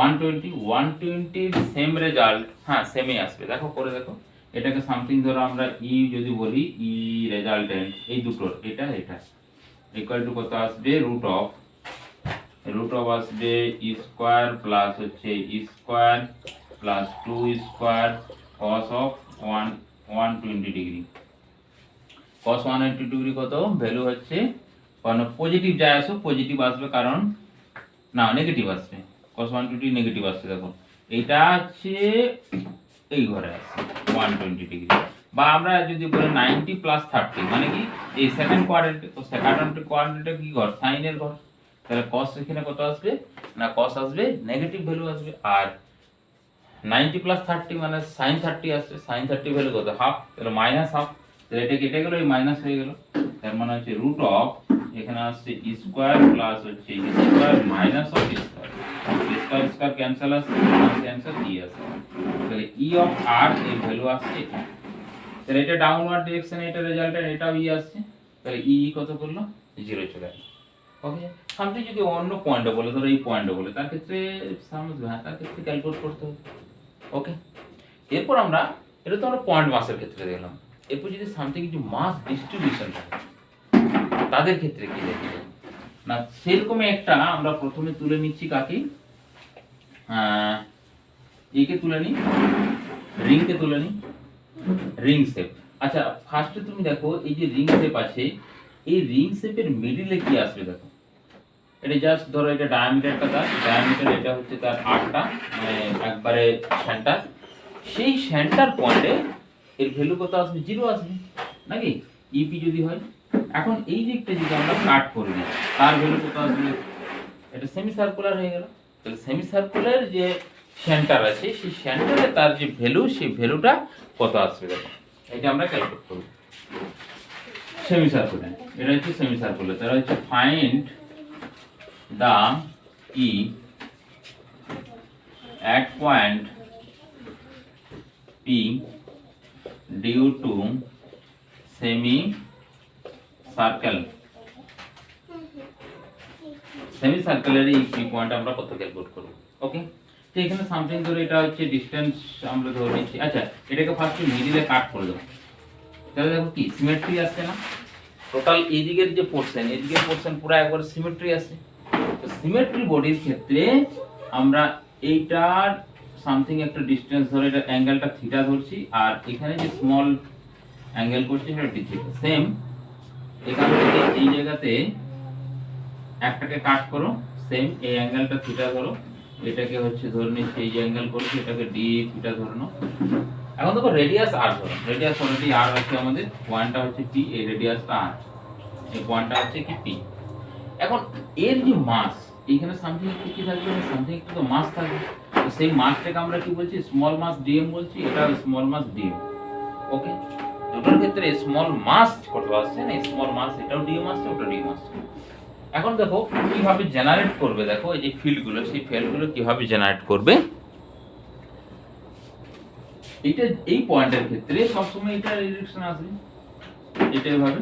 120 সেম রেজাল্ট, হ্যাঁ সেমই আসবে। দেখো করে দেখো, এটাকে সামথিং ধরো আমরা ই যদি বলি, ই রেজাল্টেন্ট এই দুটোর এটা ইকুয়াল টু কত আসবে, রুট অফ আসবে ই স্কয়ার প্লাস হচ্ছে E square plus 2 square cos of 120 degree. cos 180 degree কত ভ্যালু হচ্ছে, কারণ পজিটিভ যায় আসো পজিটিভ আসবে, কারণ না নেগেটিভ আসবে, cos 120 নেগেটিভ আসছে। দেখো এইটা হচ্ছে এই ঘরে আসছে 120 ডিগ্রি, বা আমরা যদি বলি 90 প্লাস 30 মানে কি এই সেকেন্ড কোয়াড্রেন্টে কি ঘর, সাইনের ঘর, তাহলে cos এখানে কত আসবে না, cos আসবে নেগেটিভ ভ্যালু আসবে। আর 90 প্লাস 30 মানে sin 30 আসছে, sin 30 ভ্যালু কত হাফ, তাহলে মাইনাস হাফ, তাহলে এটা কেটে গেল, এই মাইনাস হয়ে গেল, তার মানে হচ্ছে রুট অফ এখানে আসছে ই স্কয়ার প্লাস হচ্ছে E square minus of E square, square square cancel আসছে, ক্যান্সেল ই আসছে, তাহলে ই অফ আর এর ভ্যালু আসছে এটা। তাহলে এটা ডাউনওয়ার্ড ডিরেকশনে, এটা রেজাল্টের এটাও ই আসছে, তাহলে ই কত করলো 0 চলে আসলো। ওকে, সামনে যদি অন্য পয়েন্টে বলে, ধরো এই পয়েন্টে বলে, তার ক্ষেত্রে বুঝবে, হ্যাঁ তার ক্ষেত্রে ক্যালকুলেট করতে হবে। ওকে, এরপর আমরা এটা তো আমরা পয়েন্ট মাসের ক্ষেত্রে দেখলাম, এরপর যদি সামথিং কিছু মাস ডিস্ট্রিবিউশন থাকে তাদের ক্ষেত্রে কি দেখি না, সেরকমই একটা আমরা প্রথমে তুলে নিচ্ছি কাকে, একে তুলে নিই, রিংকে তুলে নিই, রিং শেপ। আচ্ছা ফার্স্টে তুমি দেখো এই যে রিং শেপ আছে, এই রিং শেপের মিডিলে কি আসবে দেখো, এটা জাস্ট ধরো এটা ডায়ামিটারটা, তার ডায়ামিটার এটা হচ্ছে তার 8টা মানে একবারে সেন্টার, সেই সেন্টার পয়েন্টে এর ভ্যালু কত আসবে, 0 আসবে নাকি, ইপি যদি হয়। এখন এই দিকটা যদি আমরা কাট করে দিই, তার ভ্যালু কত আসবে, এটা সেমি সার্কুলার হয়ে গেল, তাহলে সেমি সার্কুলার যে সেন্টার আছে সেই সেন্টারে তার যে ভ্যালু, সেই ভ্যালুটা কত আসবে দেখো, এটা আমরা ক্যালকুলেট করব। সেমি সার্কুলার, এটা হচ্ছে সেমি সার্কুলার, তাহলে হচ্ছে find the E at point P due to semi circle, semi সার্কেলের এই পি পয়েন্ট আমরা কত ক্যালকুলেট করব। ওকে, তো এখানে সামথিং ধরে এটা হচ্ছে ডিসটেন্স আমরা ধরে নিচ্ছি। আচ্ছা এটাকে ফার্স্ট মিডিলে কাট করে দেব, তাহলে দেখো কি সিমেট্রি আসছে না, টোটাল এদিকের যে পোরশন, এদিকের পোরশন পুরো একবার সিমেট্রি আসছে। তো সিমেট্রি বডির ক্ষেত্রে আমরা এইটার সামথিং একটা ডিসটেন্স ধরে এটা অ্যাঙ্গেলটা থিটা ধরছি, আর এখানে যে স্মল অ্যাঙ্গেল করছি সেটা ডি থিটা। সেম এখান থেকে এই জায়গাতে একটাকে কাট করো, সেম এই অ্যাঙ্গেলটা থিটা ধরো, এটাকে হচ্ছে ধরে নিচ্ছি এই যে অ্যাঙ্গেল করছি এটাকে ডি থিটা ধরে নাও। এখন দেখো রেডিয়াস আর ধরো, রেডিয়াস অলরেডি আর আছে আমাদের, পয়েন্টটা হচ্ছে টি, এই রেডিয়াসটা আর, এই পয়েন্টটা হচ্ছে কি পি। এখন এর যে মাস, এইখানে সামথিং একটু কি থাকবে, সামথিং একটু তো মাস থাকবে, তো সেই মাসটাকে আমরা কি বলছি, স্মল মাস ডিএম বলছি, এটা স্মল মাস ডিএম। ওকে, দুটোর ক্ষেত্রে স্মল মাস কত আসছে না, স্মল মাস এটাও ডিএম আসছে, ওটা ডিএম আসছে। এখন দেখো কিভাবে জেনারেট করবে, দেখো এই যে ফিল্ডগুলো, সেই ফিল্ডগুলো কিভাবে জেনারেট করবে। এটা এই পয়েন্টের ক্ষেত্রে সবসময় এটা ডিরেকশন আসবে, এটা এইভাবে,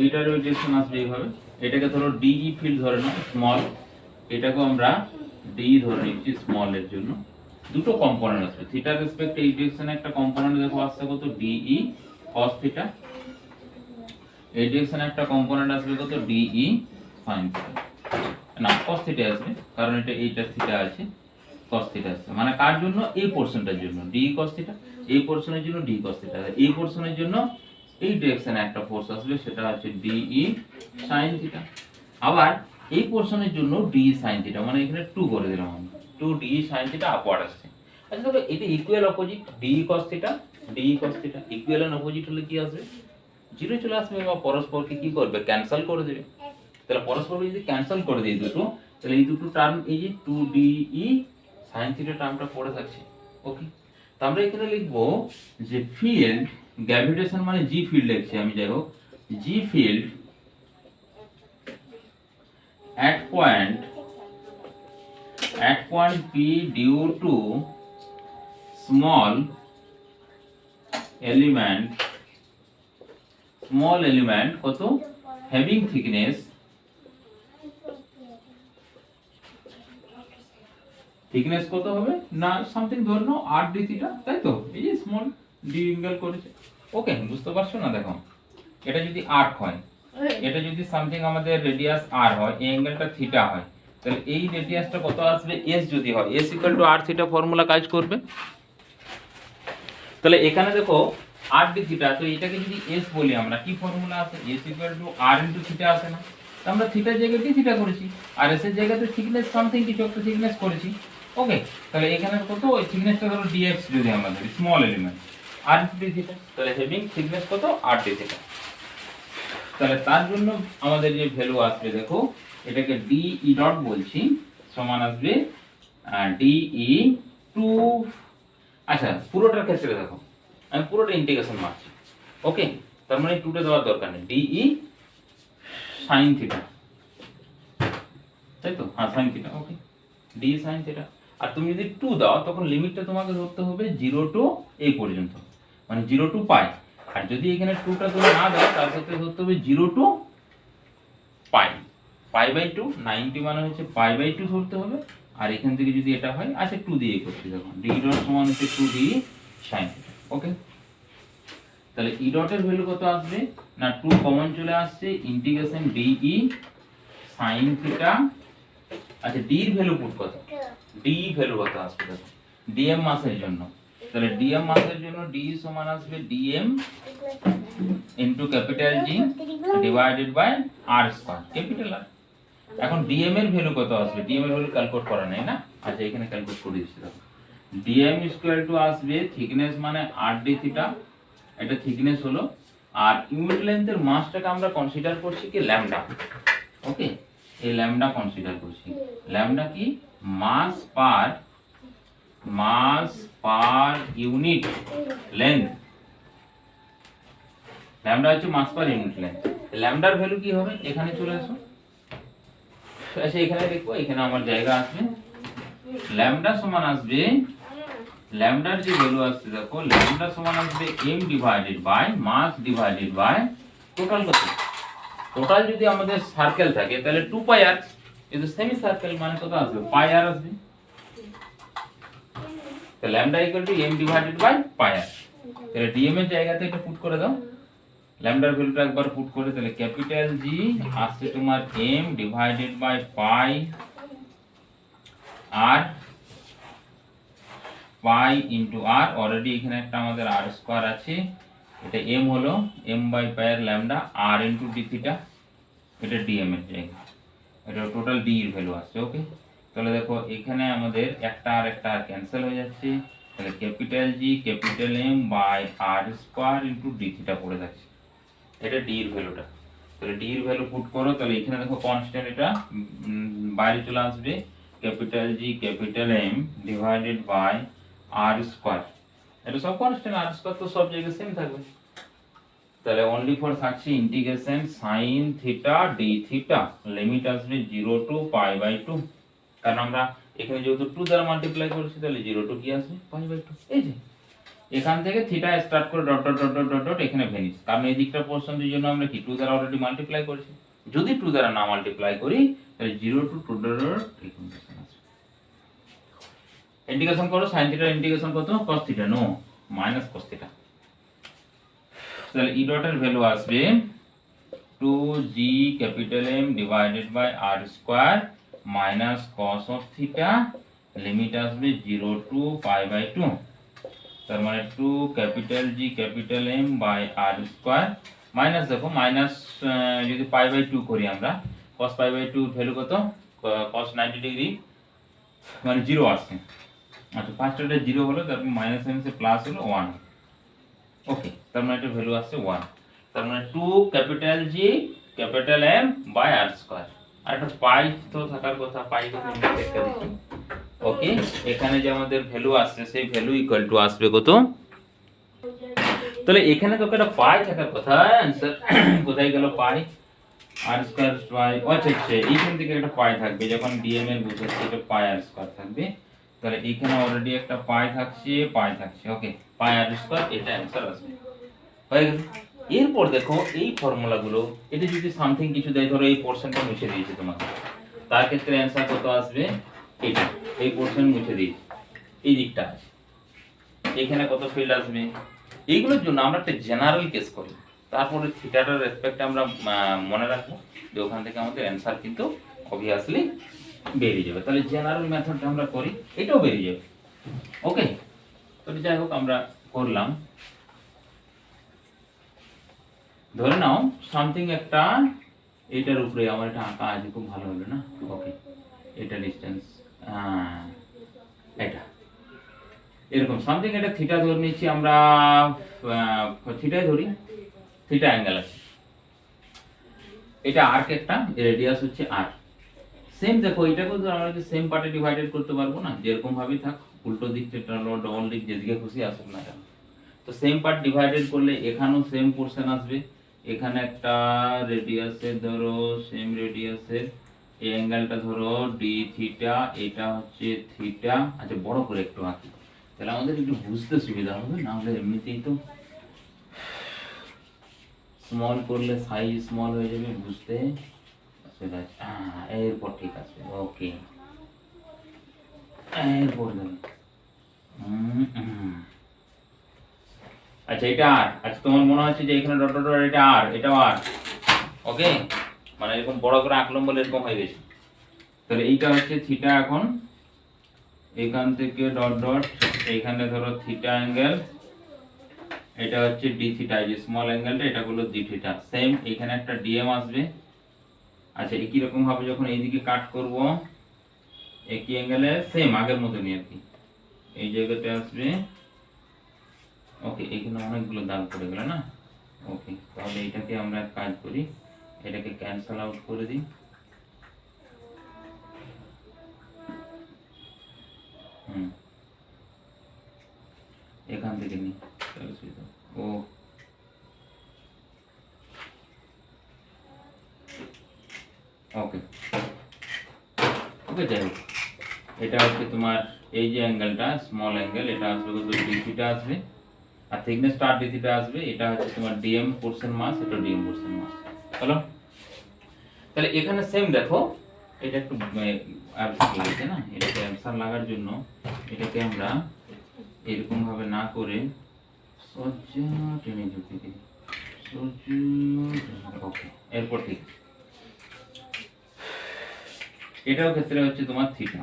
এইটার ডিরেকশন আসবে এইভাবে। এটাকে ধরো ডিই ফিল্ড ধরে নাও স্মল, এটাকেও আমরা ডি ধরে নিচ্ছি স্মল এর জন্য। দুটো কম্পোনেন্ট আছে, থিটার রেসপেক্ট এই ডিরেকশনে একটা কম্পোনেন্ট দেখো আসছে কত ডিই cos থিটা, এই ডিরেকশনে একটা কম্পোনেন্ট আসবে কত ডিই sin থিটা, না cos থিটা আসবে কারণ এটা এইটা থিটা আছে, cos থিটা আসছে মানে কার জন্য, এই পোরশনটার জন্য ডি cos থিটা, এই পোরশনের জন্য ডি cos থিটা, এই পোরশনের জন্য এই ডিরেকশনে একটা ফোর্স আসবে সেটা হচ্ছে ডিই sin থিটা, আবার এই পোরশনের জন্য ডি sin থিটা, মানে এখানে 2 করে দিলাম আমরা, 2 ডি sin থিটা আপওয়ার্ড আসছে। আচ্ছা তবে এটা equal opposite, d cos theta d cos theta equal and opposite হলে কি আসবে, 0 চলে আসবে, বা পরস্পরকে কি করবে, ক্যান্সেল করে দেবে। তাহলে পরস্পরকে যদি ক্যান্সেল করে দেই দুটো, তাহলে এই দুটো টার্ম এই যে 2DE sin থিটা টার্মটা পড়ে থাকছে। ওকে, তো আমরা এখানে লিখব যে ফিল্ড গ্র্যাভিটেশন মানে জি ফিল্ড লিখছি আমি, যাই হোক জি field at point at point P due to small element কত having thickness কত হবে না সামথিং ধরে নাও r d থিটা, তাই তো? এই যে স্মল ডি অ্যাঙ্গেল করেছে। ওকে, বুঝতে পারছো না? দেখো এটা যদি আর্ক হয়, এটা যদি সামথিং আমাদের রেডিয়াস r হয়, এই অ্যাঙ্গেলটা থিটা হয়, তাহলে এই রেডিয়াসটা কত আসবে s যদি হয়, s r থিটা ফর্মুলা কাজ করবে। তাহলে এখানে দেখো r d থিটা, তো এটাকে যদি s বলি আমরা, কি ফর্মুলা আছে? s r ইনটু থিটা আছে না? তো আমরা থিটার জায়গায় d থিটা করেছি, আর s এর জায়গাতে থিকনেস সামথিং কিছু একটা থিকনেস করেছি। ওকে, তাহলে এখানে কত ওই থিকনেসটা ধরো dx যদি আমরা ধরি, small element r into d theta, তাহলে হেভিং থিকনেস কত r d থিটা। তাহলে তার জন্য আমাদের যে ভ্যালু আসবে, দেখো এটাকে ডি ই ডট বলছি, সমান আসবে ডি ই টু, আচ্ছা পুরোটার ক্ষেত্রে দেখো আমি পুরোটা ইন্টিগ্রেশন মারছি। ওকে, তার মানে টুটা দেওয়ার দরকার নেই, ডি ই সাইন থিটা, তাই তো? হ্যাঁ সাইন থিটা। ওকে, ডি সাইন থিটা। আর তুমি যদি 2 দাও তখন লিমিটটা তোমাকে ধরতে হবে 0 টু এই পর্যন্ত, মানে 0 টু পাই। আর যদি এখানে 2টা তুমি না দাও তার সাথে ধরতে হবে 0 টু পাই, পাই বাই 2, 90 মানে হচ্ছে পাই বাই 2 ধরতে হবে। আর এখান থেকে যদি এটা হয়, আচ্ছা 2 দিয়ে করছি, দেখো ডি ডট সমান হচ্ছে 2 ডি সাইন থিটা। ওকে, তাহলে ই ডটের ভ্যালু কত আসবে না 2 কমন চলে আসছে, integration D E sine theta. আচ্ছা ডি এর ভ্যালু পুট কত, ডি ভ্যালু কত আসবে দেখো ডিএম মাসের জন্য, তাহলে ডিএম মাসের জন্য ডি সমান আসবে d m into capital G divided by R square capital R. এখন ডিএম এর ভ্যালু কত আসবে, ডিএম এর ভ্যালু ক্যালকুলেট করা নেই না, আচ্ছা এখানে ক্যালকুলেট করে দিচ্ছি। দেখো ডিএম ইকুয়াল টু আসবে থিকনেস মানে আর ডি থিটা, এটা থিকনেস হলো, আর ইউনিট লেন্থের মাসটাকে আমরা কনসিডার করছি কি ল্যামডা। ওকে, এই ল্যামডা কনসিডার করছি, ল্যামডা কি মাস পার ইউনিট লেন্থ, ল্যামডা হচ্ছে মাস পার ইউনিট লেন্থ। ল্যামডার ভ্যালু কি হবে, এখানে চলে আসো, আচ্ছা এখানে দেখো এখানে আমার জায়গা আছে, ল্যামডা সমান আসবে, ল্যামডার যে ভ্যালু আসছে দেখো ল্যামডা সমান আসবে m divided by mass divided by total কত, টোটাল যদি আমাদের সার্কেল থাকে তাহলে 2 পাই আর, এটা সেমি সার্কেল মানে কত আসবে পাই আর আসবে। তো lambda equal to m divided by pi R, তাহলে dm এর জায়গাতে এটা পুট করে দাও, ল্যামডার ভ্যালুটা একবার পুট করে, তাহলে ক্যাপিটাল জি আসছে তোমার m divided by pi r, pi into r, already এখানে একটা আমাদের আর স্কয়ার আছে, এটা m হলো m by pi r lambda r into d theta, এটা dm এর জায়গা, এটা টোটাল d এর ভ্যালু আসছে। ওকে, তাহলে দেখো এখানে আমাদের একটা আর ক্যান্সেল হয়ে যাচ্ছে, তাহলে capital G capital m by R square into d theta পড়ে যাচ্ছে, এটা d এর ভ্যালুটা। তাহলে d এর ভ্যালু পুট করো, তাহলে এখানে দেখো কনস্ট্যান্ট এটা বাইরে চলে আসবে, capital G capital m divided by R square, এটা সব কনস্ট্যান্ট, আর স্কয়ার তো সব জায়গায় সেম থাকবে। তাহলে অনলি ফর থাকছে integration sine theta D theta, limit আসবে 0 টু পাই বাই 2, কারণ আমরা এখানে যেহেতু 2 দ্বারা মাল্টিপ্লাই করেছি তাহলে 0 টু কি আসবে পাই বাই 2। এই যে এখান থেকে থিটা স্টার্ট করে dot dot dot dot dot এখানে ভেনিস, কারণ এই দিকটা পোরশনের জন্য আমরা কি 2 দ্বারা অলরেডি মাল্টিপ্লাই করেছি, যদি 2 দ্বারা না মাল্টিপ্লাই করি তাহলে 0 টু 2 ডট ডট ইকুয়েশন আসবে। ইন্টিগ্রেশন করো, sin থিটা ইন্টিগ্রেশন কত cos theta, no minus cos theta, তাহলে ই ডটের ভ্যালু আসবে 2g capital M divided by r square minus cos of theta, limit আসবে 0 টু পাই বাই 2, তার মানে 2 capital G capital M by r square minus, দেখো minus যদি pi by 2 করি আমরা, cos পাই বাই 2 ভ্যালু কত, cos 90 degree মানে 0 আসছে, আচ্ছা ফার্স্টটা 0 হলো, তারপর মাইনাস এর সে প্লাস হলো 1। ওকে, তার মানে এটা ভ্যালু আসছে 1, তার মানে 2 capital G capital M by r square, আর একটা পাই তো থাকার কথা, পাই তো আমরা দেখতে দেখি। ওকে, এখানে যে আমাদের ভ্যালু আসছে সেই ভ্যালু ইকুয়াল টু আসবে কত, তাহলে এখানে তো একটা পাই থাকার কথা, आंसर কোথায় গেল পাই, আর স্কয়ার বাই আচ্ছা এইখান থেকে একটা পাই থাকবে, যখন ডিএম এর বুঝাচ্ছি এটা পাই আর স্কয়ার থাকবে, তাহলে এখানে অলরেডি একটা পাই থাকছে, ওকে, পাই আর স্কয়ার, এটা অ্যান্সার আসবে, হয়ে গেল। এরপর দেখো এই ফর্মুলাগুলো, এটা যদি সামথিং কিছু দেয়, ধরো এই পোরশনটা মুছে দিয়েছে তোমাকে, তার ক্ষেত্রে অ্যান্সার কত আসবে, এটা, এই পোরশন মুছে দিয়েছে, এই দিকটা আছে, এখানে কত ফিল্ড আসবে। এইগুলোর জন্য আমরা একটা জেনারেল কেস করি, তারপরে থিটাটার রেসপেক্টে আমরা মনে রাখবো যে ওখান থেকে আমাদের অ্যান্সার কিন্তু অবভিয়াসলি বেরিয়ে যাবে। তাহলে জেনারেল মেথডটা আমরা করি, এটাও বেরিয়ে যাবে, ওকে। তবে যাই হোক আমরা করলাম, ধরে নাও সামথিং একটা, এটার উপরে আমার এটা আঁকা আছে, খুব ভালো হলো না, ওকে, এটা ডিসটেন্স, এটা এরকম সামথিং, এটা থিটা ধরে নিচ্ছি আমরা, থিটাই ধরি, থিটা অ্যাঙ্গেল আছে, এটা আর্ক একটা, রেডিয়াস হচ্ছে আর, সেম দেখো এটাকেও তো আমরা কি সেম পার্টে ডিভাইডেড করতে পারবো না, যেরকম ভাবেই থাক, উল্টো দিক ডবল দিক যেদিকে খুশি আসুক না কেন, তো সেম পার্ট ডিভাইডেড করলে এখানেও সেম পোরশন আসবে, এখানে একটা রেডিয়াসের ধরো সেম রেডিয়াসের এই অ্যাঙ্গেলটা ধরো ডি থিটা, এটা হচ্ছে থিটা, আচ্ছা বড় করে একটু আঁকি, তাহলে আমাদের একটু বুঝতে সুবিধা হবে, না হলে এমনিতেই তো স্মল করলে সাইজ স্মল হয়ে যাবে, বুঝতে অসুবিধা আছে। এরপর ঠিক আছে, ওকে, এরপর ধরো আচ্ছা এটা আর, আচ্ছা তোমার মনে হচ্ছে যে এখানে ডট ডট ডট, এটা আর, এটাও আর, ওকে, মানে এরকম বড় করে আঁকলাম বলে এরকম হয়ে গেছে, তাহলে এইটা হচ্ছে থিটা, এখন এখান থেকে ডট ডট, এইখানে ধরো থিটা অ্যাঙ্গেল, এটা হচ্ছে ডি থিটা, এই যে স্মল অ্যাঙ্গেলটা, এটা হলো ডি থিটা, সেম এখানে একটা ডিএম আসবে। আচ্ছা একই রকম ভাবে যখন এইদিকে কাট করব, একই অ্যাঙ্গেলে সেম আগের মতনই আর কি, এই জায়গাতে আসবে, ওকে, এখানে অনেকগুলো দাগ পড়ে গেল না, ওকে, তাহলে এটাকে আমরা এক কাজ করি, এটাকে ক্যান্সেল আউট করে দিই, এখান থেকে নিই, তাহলে সুবিধা, ও ওকে, ওকে, যাই হোক, এটা হচ্ছে তোমার এই যে অ্যাঙ্গেলটা স্মল অ্যাঙ্গেল, এটা আসবে কত, ডি থিটা আসবে, আর থিকনেসটা আর ডি থিটা আসবে, এটা হচ্ছে তোমার ডিএম পোরশন মাস, এটা ডিএম পোরশন মাস, হলো। তাহলে এখানে সেম দেখো, এটা একটু অ্যাবসার লাগছে না, এটাকে অ্যাবসার লাগার জন্য এটাকে আমরা এরকম ভাবে না করে সোজা টেনে ঢুকে দিই, ওকে, এরপর ঠিক, এটাও ক্ষেত্রে হচ্ছে তোমার থিটা,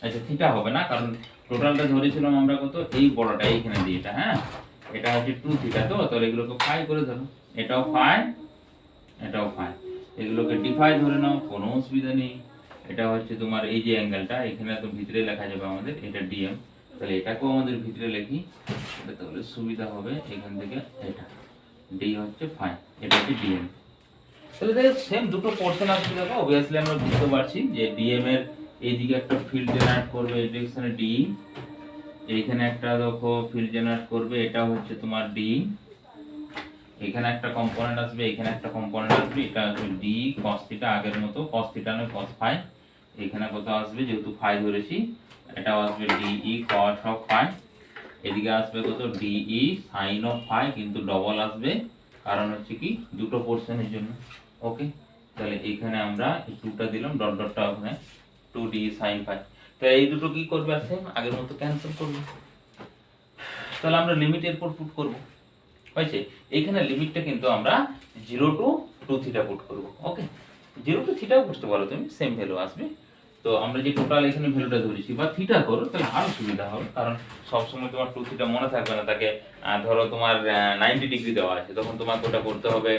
আচ্ছা থিটা হবে না, কারণ টোটালটা ধরেছিলাম আমরা কত, এই বড়টা এইখানে দিয়ে, এটা হ্যাঁ, এটা হচ্ছে 2 থিটা, তো তাহলে এগুলোকে ফাই করে ধরো, এটাও ফাই, এটাও ফাই, এগুলোকে ডিফাই ধরে নাও, কোনো অসুবিধা নেই। এটা হচ্ছে তোমার এই যে অ্যাঙ্গেলটা, এখানে তো ভিতরে লেখা যাবে আমাদের, এটা ডিএম, তাহলে এটাকেও আমাদের ভিতরে লিখি, এটা তাহলে সুবিধা হবে, এখান থেকে এটা ডি হচ্ছে ফাই, এটা হচ্ছে ডিএম, তাহলে দেখো সেম দুটো পোরশন আসছে, দেখো অবভিয়াসলি আমরা বুঝতে পারছি যে ডিএম এর এইদিকে একটা ফিল্ড জেনারেট করবে, এই ডিরেকশনে ডি, এইখানে একটা দেখো ফিল্ড জেনারেট করবে, এটা হচ্ছে তোমার ডি, এখানে একটা কম্পোনেন্ট আসবে, এখানে একটা কম্পোনেন্ট আসবে, এটা হচ্ছে ডি cos থিটা, আগের মতো cos থিটা নয় cos ফাই, এখানে কত আসবে, যেহেতু ফাই ধরেছি, এটাও আসবে ডিই cos অফ ফাই, এদিকে আসবে কত, ডিই sin অফ ফাই, কিন্তু ডবল আসবে, কারণ হচ্ছে কি দুটো পোরশনের জন্য, ওকে। তাহলে এখানে আমরা এই 2টা দিলাম, ডট ডটটা ওখানে 2d sin ফাই, তাহলে এই দুটো কি করবে, আছে আগের মতো ক্যান্সেল করবে, তাহলে আমরা লিমিট এরপর পুট করব, হয়েছে। এইখানে লিমিটটা কিন্তু আমরা 0 টু 2 থিটা পুট করব, ওকে, 0 টু থিটাও বুঝতে পারো তুমি, সেম ভ্যালু আসবে। তো আমরা যে টোটাল এখানে ভ্যালুটা ধরেছি, বা থিটা করো তাহলে আরো সুবিধা হবে, কারণ সবসময় তোমার 2 থিটা মনে থাকবে না, তাকে ধরো তোমার 90 ডিগ্রি দেওয়া আছে, তখন তোমাকে ওটা করতে হবে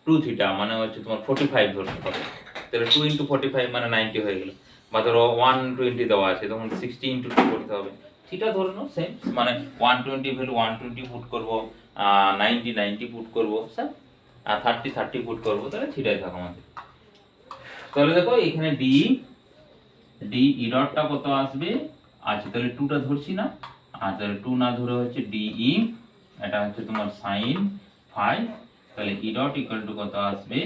2 থিটা, মানে হচ্ছে তোমার 45 ধরতে হবে, তাহলে 2 ইন্টু 45 মানে 90 হয়ে গেল, বা ধরো 120 দেওয়া আছে, তখন 60 ইন্টু 2 করতে হবে, থিটা ধরে নাও সেম, মানে 120 ভ্যালু 120 পুট করব, 90 পুট করব, স্যার 30 পুট করব, তাহলে থিটাই থাকো আমাদের। তাহলে দেখো এখানে ডি ই ডটটা কত আসবে, আচ্ছা তাহলে 2টা ধরছি না, আর তাহলে 2 না ধরে হচ্ছে ডিই, এটা হচ্ছে তোমার sin ফাই, তাহলে ই ডট ইকুয়াল টু কত আসবে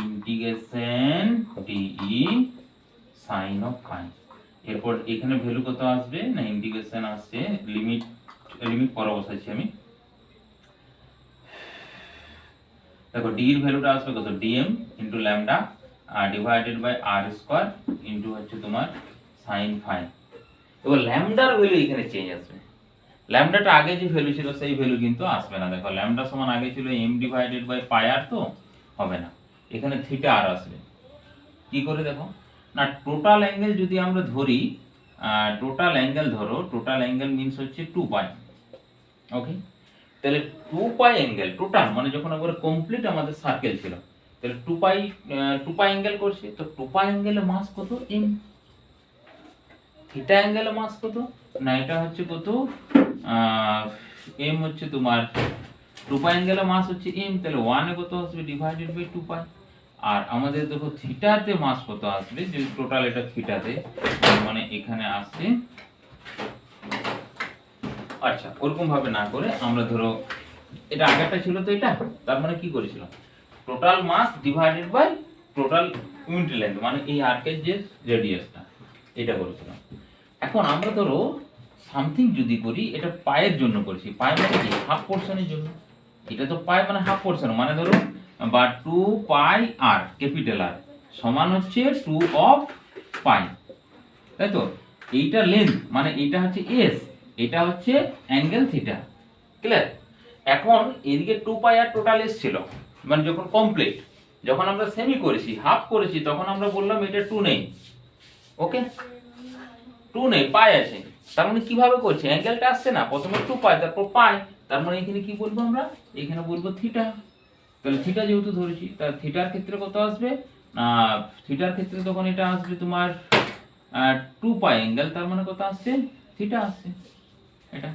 integration d e sine of phi. এরপর এখানে ভ্যালু কত আসবে না ইন্টিগ্রেশন আসছে লিমিট পরে বসাচ্ছি আমি। দেখো ডি এর ভ্যালুটা আসবে কত d m into lambda divided by R square into হচ্ছে তোমার সাইন ফাই। এবার ল্যামডার ভ্যালু এখানে চেঞ্জ আসবে। ল্যামডাটা আগে যে ভ্যালু ছিল সেই ভ্যালু কিন্তু আসবে না। দেখো ল্যামডা সমান আগে ছিল এম ডিভাইডেড বাই পাই আর, তো হবে না, এখানে থিটা আর আসবে। কি করে দেখো না টোটাল অ্যাঙ্গেল যদি আমরা ধরি, টোটাল অ্যাঙ্গেল ধরো, টোটাল অ্যাঙ্গেল মিন্স হচ্ছে 2 পাই। ওকে, তাহলে 2 পাই অ্যাঙ্গেল টোটাল মানে যখন একবারে কমপ্লিট আমাদের সার্কেল ছিল, তাহলে 2 পাই অ্যাঙ্গেল করছে, তো 2 পাই অ্যাঙ্গেলের মাস কত এম। থিটা অ্যাঙ্গেলের মাস কত না এটা হচ্ছে কত এম হচ্ছে তোমার 2 পাই অ্যাঙ্গেলের মাস হচ্ছে এম, তাহলে 1 এ কত আসবে ডিভাইডেড বাই 2 পাই। আর আমাদের দেখো থিটাতে মাস কত আসবে, যে টোটাল এটা থিটাতে মানে এখানে আসছে। আচ্ছা ওরকম ভাবে না করে আমরা ধরো এটা আগেরটা ছিল, তো এটা তার মানে কি করেছিল total mass divided by total unit length মানে এই আর্কের যে রেডিয়াসটা এটা করেছিলাম। এখন আমরা ধরো সামথিং যদি করি, এটা পায়ের জন্য করেছি, পাই মানে কি হাফ পোরশনের জন্য, এটা তো পাই মানে হাফ পোরশন মানে ধরো বা 2 পাই আর ক্যাপিটাল আর সমান হচ্ছে 2 অফ পাই, তাই তো। এইটা লেন্থ মানে এটা হচ্ছে এস, এটা হচ্ছে অ্যাঙ্গেল থিটা, ক্লিয়ার। এখন এদিকে 2 পাই আর টোটাল এস ছিল মানে যখন কমপ্লিট, যখন আমরা সেমি করেছি হাফ করেছি তখন আমরা বললাম এটা 2 নেই। ওকে 2 নেই পাই আছে, তার মানে কিভাবে করছি অ্যাঙ্গেলটা আসছে না, প্রথমে 2 পাই তারপর পাই, তার মানে এখানে কি বলবো আমরা এখানে বলবো থিটা। তাহলে থিটা যেহেতু ধরেছি তাহলে থিটার ক্ষেত্রে কত আসবে, থিটার ক্ষেত্রে তখন এটা আসবে তোমার 2 পাই অ্যাঙ্গেল, তার মানে কত আসছে থিটা আসছে এটা।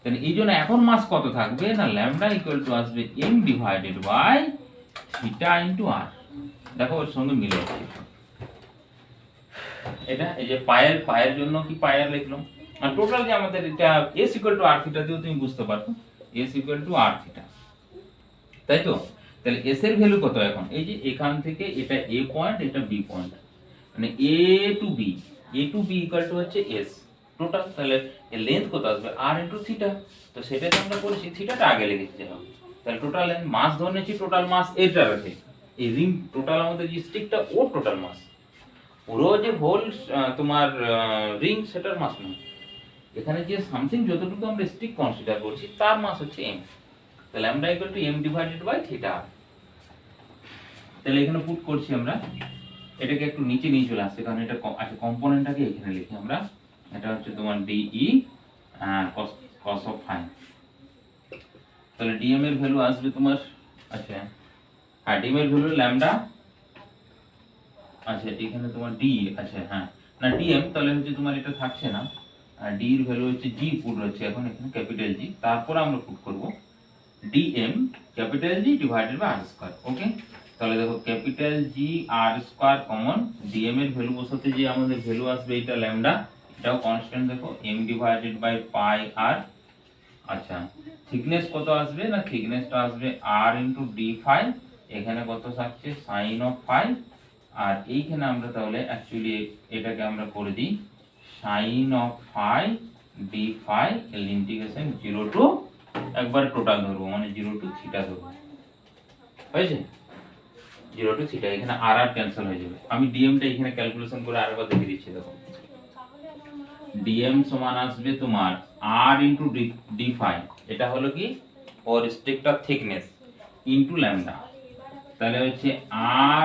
তাহলে এই জন্য এখন মাস কত থাকবে না ল্যামডা ইকুয়াল টু আসবে m divided by theta into r। দেখো ওর সঙ্গে মিলে যাচ্ছে এটা, এই যে পায়ের জন্য কি পায়ের লিখলাম, আর টোটাল যে আমাদের এটা s equal to r theta দিও তুমি বুঝতে পারছো s equal to r theta, তাই তো। তাহলে s এর ভ্যালু কত এখন, এই যে এখান থেকে এটা a পয়েন্ট এটা b পয়েন্ট মানে a to b equal to হচ্ছে s টোটাল। তাহলে এর লেন্থ কত আসবে r ইনটু থিটা, তো সেটাকে আমরা করেছি থিটাটা আগে লিখেছি দেখো। তাহলে টোটাল লেন্থ মাস ধরে নিয়েছি, টোটাল মাস এটা আছে, এই রিং টোটাল আমাদের যে স্টিকটা ওর টোটাল মাস, পুরো যে হোল তোমার রিং সেটার মাস না, এখানে যে সামথিং যতটুকু আমরা স্টিক কনসিডার করছি তার মাস হচ্ছে m। তাহলে lambda equal to m divided by theta. তাহলে এখানে পুট করছি আমরা, এটাকে একটু নিচে নিয়ে চলে আসছে কারণ এটা আচ্ছা কম্পোনেন্টটাকে এখানে লিখি আমরা, এটা হচ্ছে তোমার ডিই cos অফ ফাই। তাহলে ডিএম এর ভ্যালু আসবে তোমার, আচ্ছা হ্যাঁ ডিএম এর ভ্যালু ল্যামডা, আচ্ছা এখানে তোমার ডি, আচ্ছা হ্যাঁ না ডিএম তাহলে হচ্ছে তোমার এটা থাকছে না, আর ডি এর ভ্যালু হচ্ছে জি পুট হচ্ছে এখন এখানে ক্যাপিটাল জি, তারপর আমরা পুট করব dm capital G divided by R square. Okay তাহলে দেখো capital G R square common, dm এর ভ্যালু বসাতে যে আমাদের ভ্যালু আসবে এটা ল্যামডা, এটাও কনস্ট্যান্ট দেখো m ডিভাইডেড বাই পাই আর। আচ্ছা থিকনেস কত আসবে না থিকনেসটা আসবে r ইনটু d ফাই, এখানে কত থাকছে sin অফ ফাই, আর এইখানে আমরা তাহলে অ্যাকচুয়ালি এটাকে আমরা করে দিই sin of phi d phi এর ইন্টিগ্রেশন 0 টু একবার টোটাল ধরবো মানে 0 টু থিটা ধরবো, হয়েছে 0 টু থিটা, এখানে আর আর ক্যান্সেল হয়ে যাবে। আমি ডিএম টা এখানে ক্যালকুলেশন করে আরেকবার দেখিয়ে দিচ্ছি দেখো, ডিএম সমান আসবে তোমার r ইনটু d ফাই, এটা হলো কি ওর স্টিকটার থিকনেস ইনটু ল্যামডা, তাহলে হচ্ছে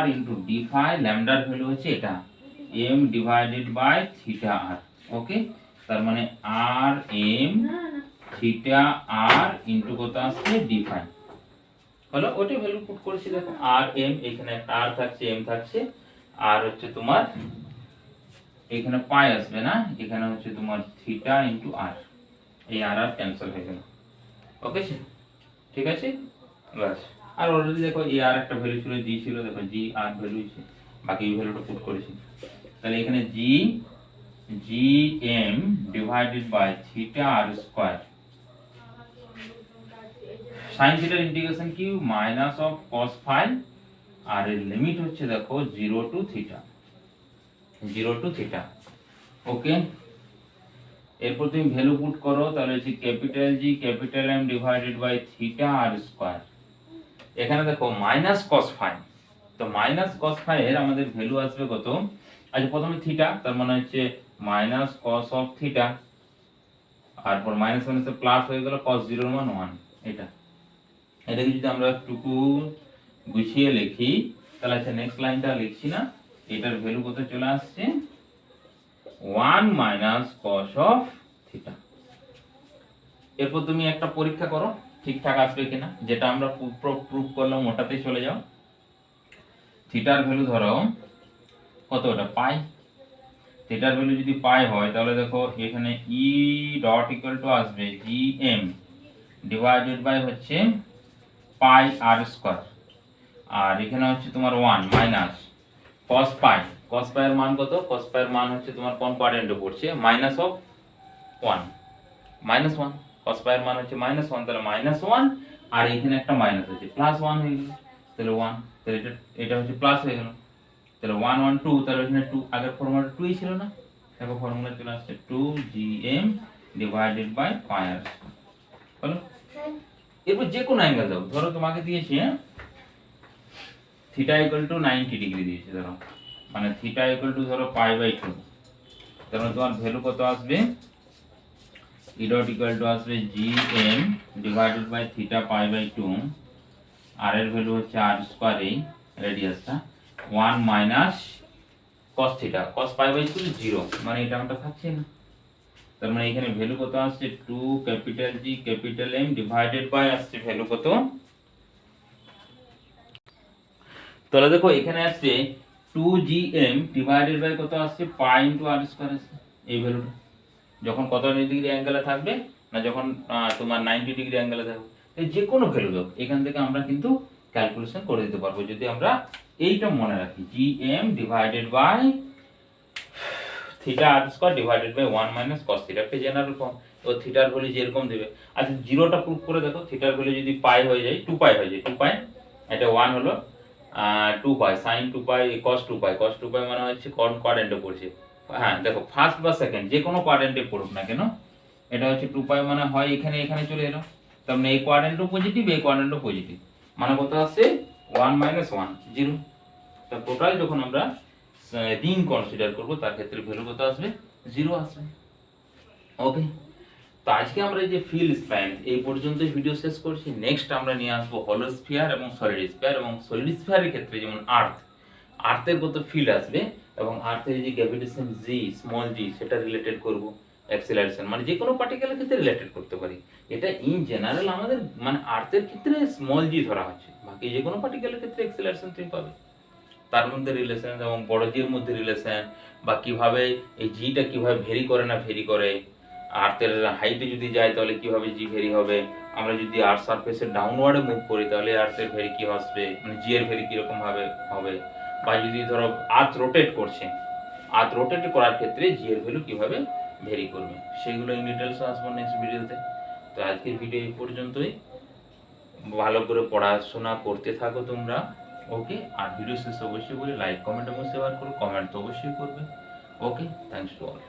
r ইনটু d ফাই, ল্যামডার ভ্যালু হচ্ছে এটা m divided by theta r। Okay তার মানে r m থিটা r ইনটু কত আসছে d ফাই হলো, ওটা ভ্যালু পুট করেছি দেখো r m, এখানে একটা r থাকছে m থাকছে, আর হচ্ছে তোমার এখানে পাই আসবে না, এখানে হচ্ছে তোমার থিটা ইনটু r, এই আর আর ক্যান্সেল হয়ে গেল। ওকে ঠিক আছে বাস। আর অলরেডি দেখো এই আর একটা ভ্যালু ছিল জি ছিল, দেখো জি আর ভ্যালু আছে, বাকি এই ভ্যালুটা পুট করেছি। তাহলে এখানে G M divided by theta r square sine থিটার ইন্টিগ্রেশন কি মাইনাস অফ কস ফাই, আর এর লিমিট হচ্ছে দেখো 0 to theta, 0 to theta. Okay, এরপর তুমি ভ্যালু পুট করো, তাহলে হচ্ছে capital G capital M divided by theta r square. এখানে দেখো মাইনাস কস ফাই, তো মাইনাস কস ফাই এর আমাদের ভ্যালু আসবে কত? আচ্ছা প্রথমে থিটা, তার মানে হচ্ছে মাইনাস কস অফ থিটা, আর পর মাইনাস মাইনাস প্লাস হয়ে গেল কস 0 এর মান 1। এটাকে যদি আমরা একটুকু গুছিয়ে লিখি, তাহলে আচ্ছা নেক্সট লাইনটা লিখছি না, এটার ভ্যালু কত চলে আসছে 1 মাইনাস কস অফ থিটা। এরপর তুমি একটা পরীক্ষা করো ঠিকঠাক আসবে কিনা, যেটা আমরা প্রুফ করলাম ওটাতেই চলে যাও। থিটার ভ্যালু ধরো কত, ওটা পাই, থিটার ভ্যালু যদি পাই হয় তাহলে দেখো এখানে ই ডট ইকুয়াল টু আসবে জি এম ডিভাইডেড বাই হচ্ছে পাই আর স্কয়ার, আর এখানে হচ্ছে তোমার 1 মাইনাস cos পাই, cos পাই এর মান কত? cos পাই এর মান হচ্ছে তোমার কোন কোয়াড্রেন্টে পড়ছে, মাইনাস অফ 1, মাইনাস 1, cos পাই এর মান হচ্ছে মাইনাস 1, তাহলে মাইনাস 1, আর এখানে একটা মাইনাস আছে প্লাস 1 হয়ে গেল, তাহলে 1, তাহলে এটা হচ্ছে প্লাস হয়ে গেল, তাহলে 1 1 2, তাহলে এখানে 2, আগের ফর্মুলা 2 ই ছিল না, দেখো ফর্মুলা চলে আসছে 2gm divided by pi r square. হলো, এরপর যে কোনো অ্যাঙ্গেল দাও, ধরো তোমাকে দিয়েছে থিটা ইকুয়াল টু 90 ডিগ্রি দিয়েছে, ধরো মানে থিটা ইকুয়াল টু ধরো পাই বাই 2, তাহলে তোমার ভ্যালু কত আসবে, ই ডট ইকুয়াল টু আসবে gm divided by theta pi by 2, আর এর ভ্যালু হচ্ছে আর স্কয়ার, এই রেডিয়াসটা 1 minus cos theta, cos pi by 2 0, মানে এটা আমাটা থাকছে না, তার মানে এখানে ভ্যালু কত আসছে 2 capital G capital M divided by আসছে ভ্যালু কত, তাহলে দেখো এখানে আসছে 2gm ডিভাইডেড বাই কত আসছে পাই ইনটু আর স্কয়ার আসছে, এই ভ্যালুটা যখন কত ডিগ্রি অ্যাঙ্গেলে থাকবে না, যখন তোমার 90 ডিগ্রি অ্যাঙ্গেলে থাকবে, এই যে কোনো ভ্যালু দাও এখান থেকে আমরা কিন্তু ক্যালকুলেশন করে দিতে পারবো, যদি আমরা এইটা মনে রাখি gm divided by theta r square divided by 1 minus cos theta, একটা জেনারেল ফর্ম। তো থিটার ভ্যালু যেরকম দেবে, আচ্ছা জিরোটা প্রুফ করে দেখো, থিটার ভ্যালু যদি পাই হয়ে যায় 2 পাই হয়ে যায়, 2 পাই এটা 1 হলো 2 পাই sin 2 পাই cos 2 পাই, cos 2 পাই মানে হচ্ছে কোন কোয়াড্রেন্টে পড়ছে, হ্যাঁ দেখো ফার্স্ট বা সেকেন্ড যে কোনো কোয়াড্রেন্টে পড়ুক না কেন, এটা হচ্ছে 2 পাই মানে হয় এখানে এখানে চলে এলো, তার মানে এই কোয়াড্রেন্টও পজিটিভ এই কোয়াড্রেন্টও পজিটিভ, মানে কত আসছে 1 মাইনাস 1 0। তো টোটাল যখন আমরা রিং কনসিডার করব তার ক্ষেত্রে ভ্যালু কত আসবে 0 আসবে। ওকে, তো আজকে আমরা এই যে ফিল্ড স্ট্রেংথ এই পর্যন্ত ভিডিও শেষ করছি। নেক্সট আমরা নিয়ে আসবো হলো স্ফিয়ার এবং সলিড স্ফিয়ার, এবং সলিড স্ফিয়ারের ক্ষেত্রে যেমন আর্থের কত ফিল্ড আসবে, এবং আর্থের যে গ্র্যাভিটেশন জি স্মল জি সেটা রিলেটেড করব, অ্যাক্সিলারেশন মানে যে কোনো পার্টিকেলের ক্ষেত্রে রিলেটেড করতে পারি, এটা ইন জেনারেল আমাদের মানে আর্থের ক্ষেত্রে স্মল জি ধরা হচ্ছে, বাকি যে কোনো পার্টিকেলের ক্ষেত্রে অ্যাক্সিলারেশন তুমি পাবে, তার মধ্যে রিলেশন এবং বড় জির মধ্যে রিলেশন, বা কিভাবে এই জিটা কিভাবে ভেরি করে না ভেরি করে, আর্থের হাইটে যদি যায় তাহলে কিভাবে জি ভেরি হবে, আমরা যদি আর্থ সারফেসের ডাউনওয়ার্ডে মুভ করি তাহলে আর্থের ভেরি কি আসবে, মানে জি এর ভেরি কিরকম ভাবে হবে, বা যদি ধরো আর্থ রোটেট করছে, আর্থ রোটেট করার ক্ষেত্রে জি এর ভ্যালু কিভাবে ভেরি করবে, সেগুলো ইন ডিটেলস আসবো নেক্সট ভিডিওতে। তো আজকের ভিডিও এই পর্যন্তই, ভালো করে পড়াশোনা করতে থাকো তোমরা। ওকে, আর ভিডিও শেষে অবশ্যই বলি লাইক কমেন্ট এবং শেয়ার করো, কমেন্ট তো অবশ্যই করবে। ওকে, থ্যাংকস টু অল।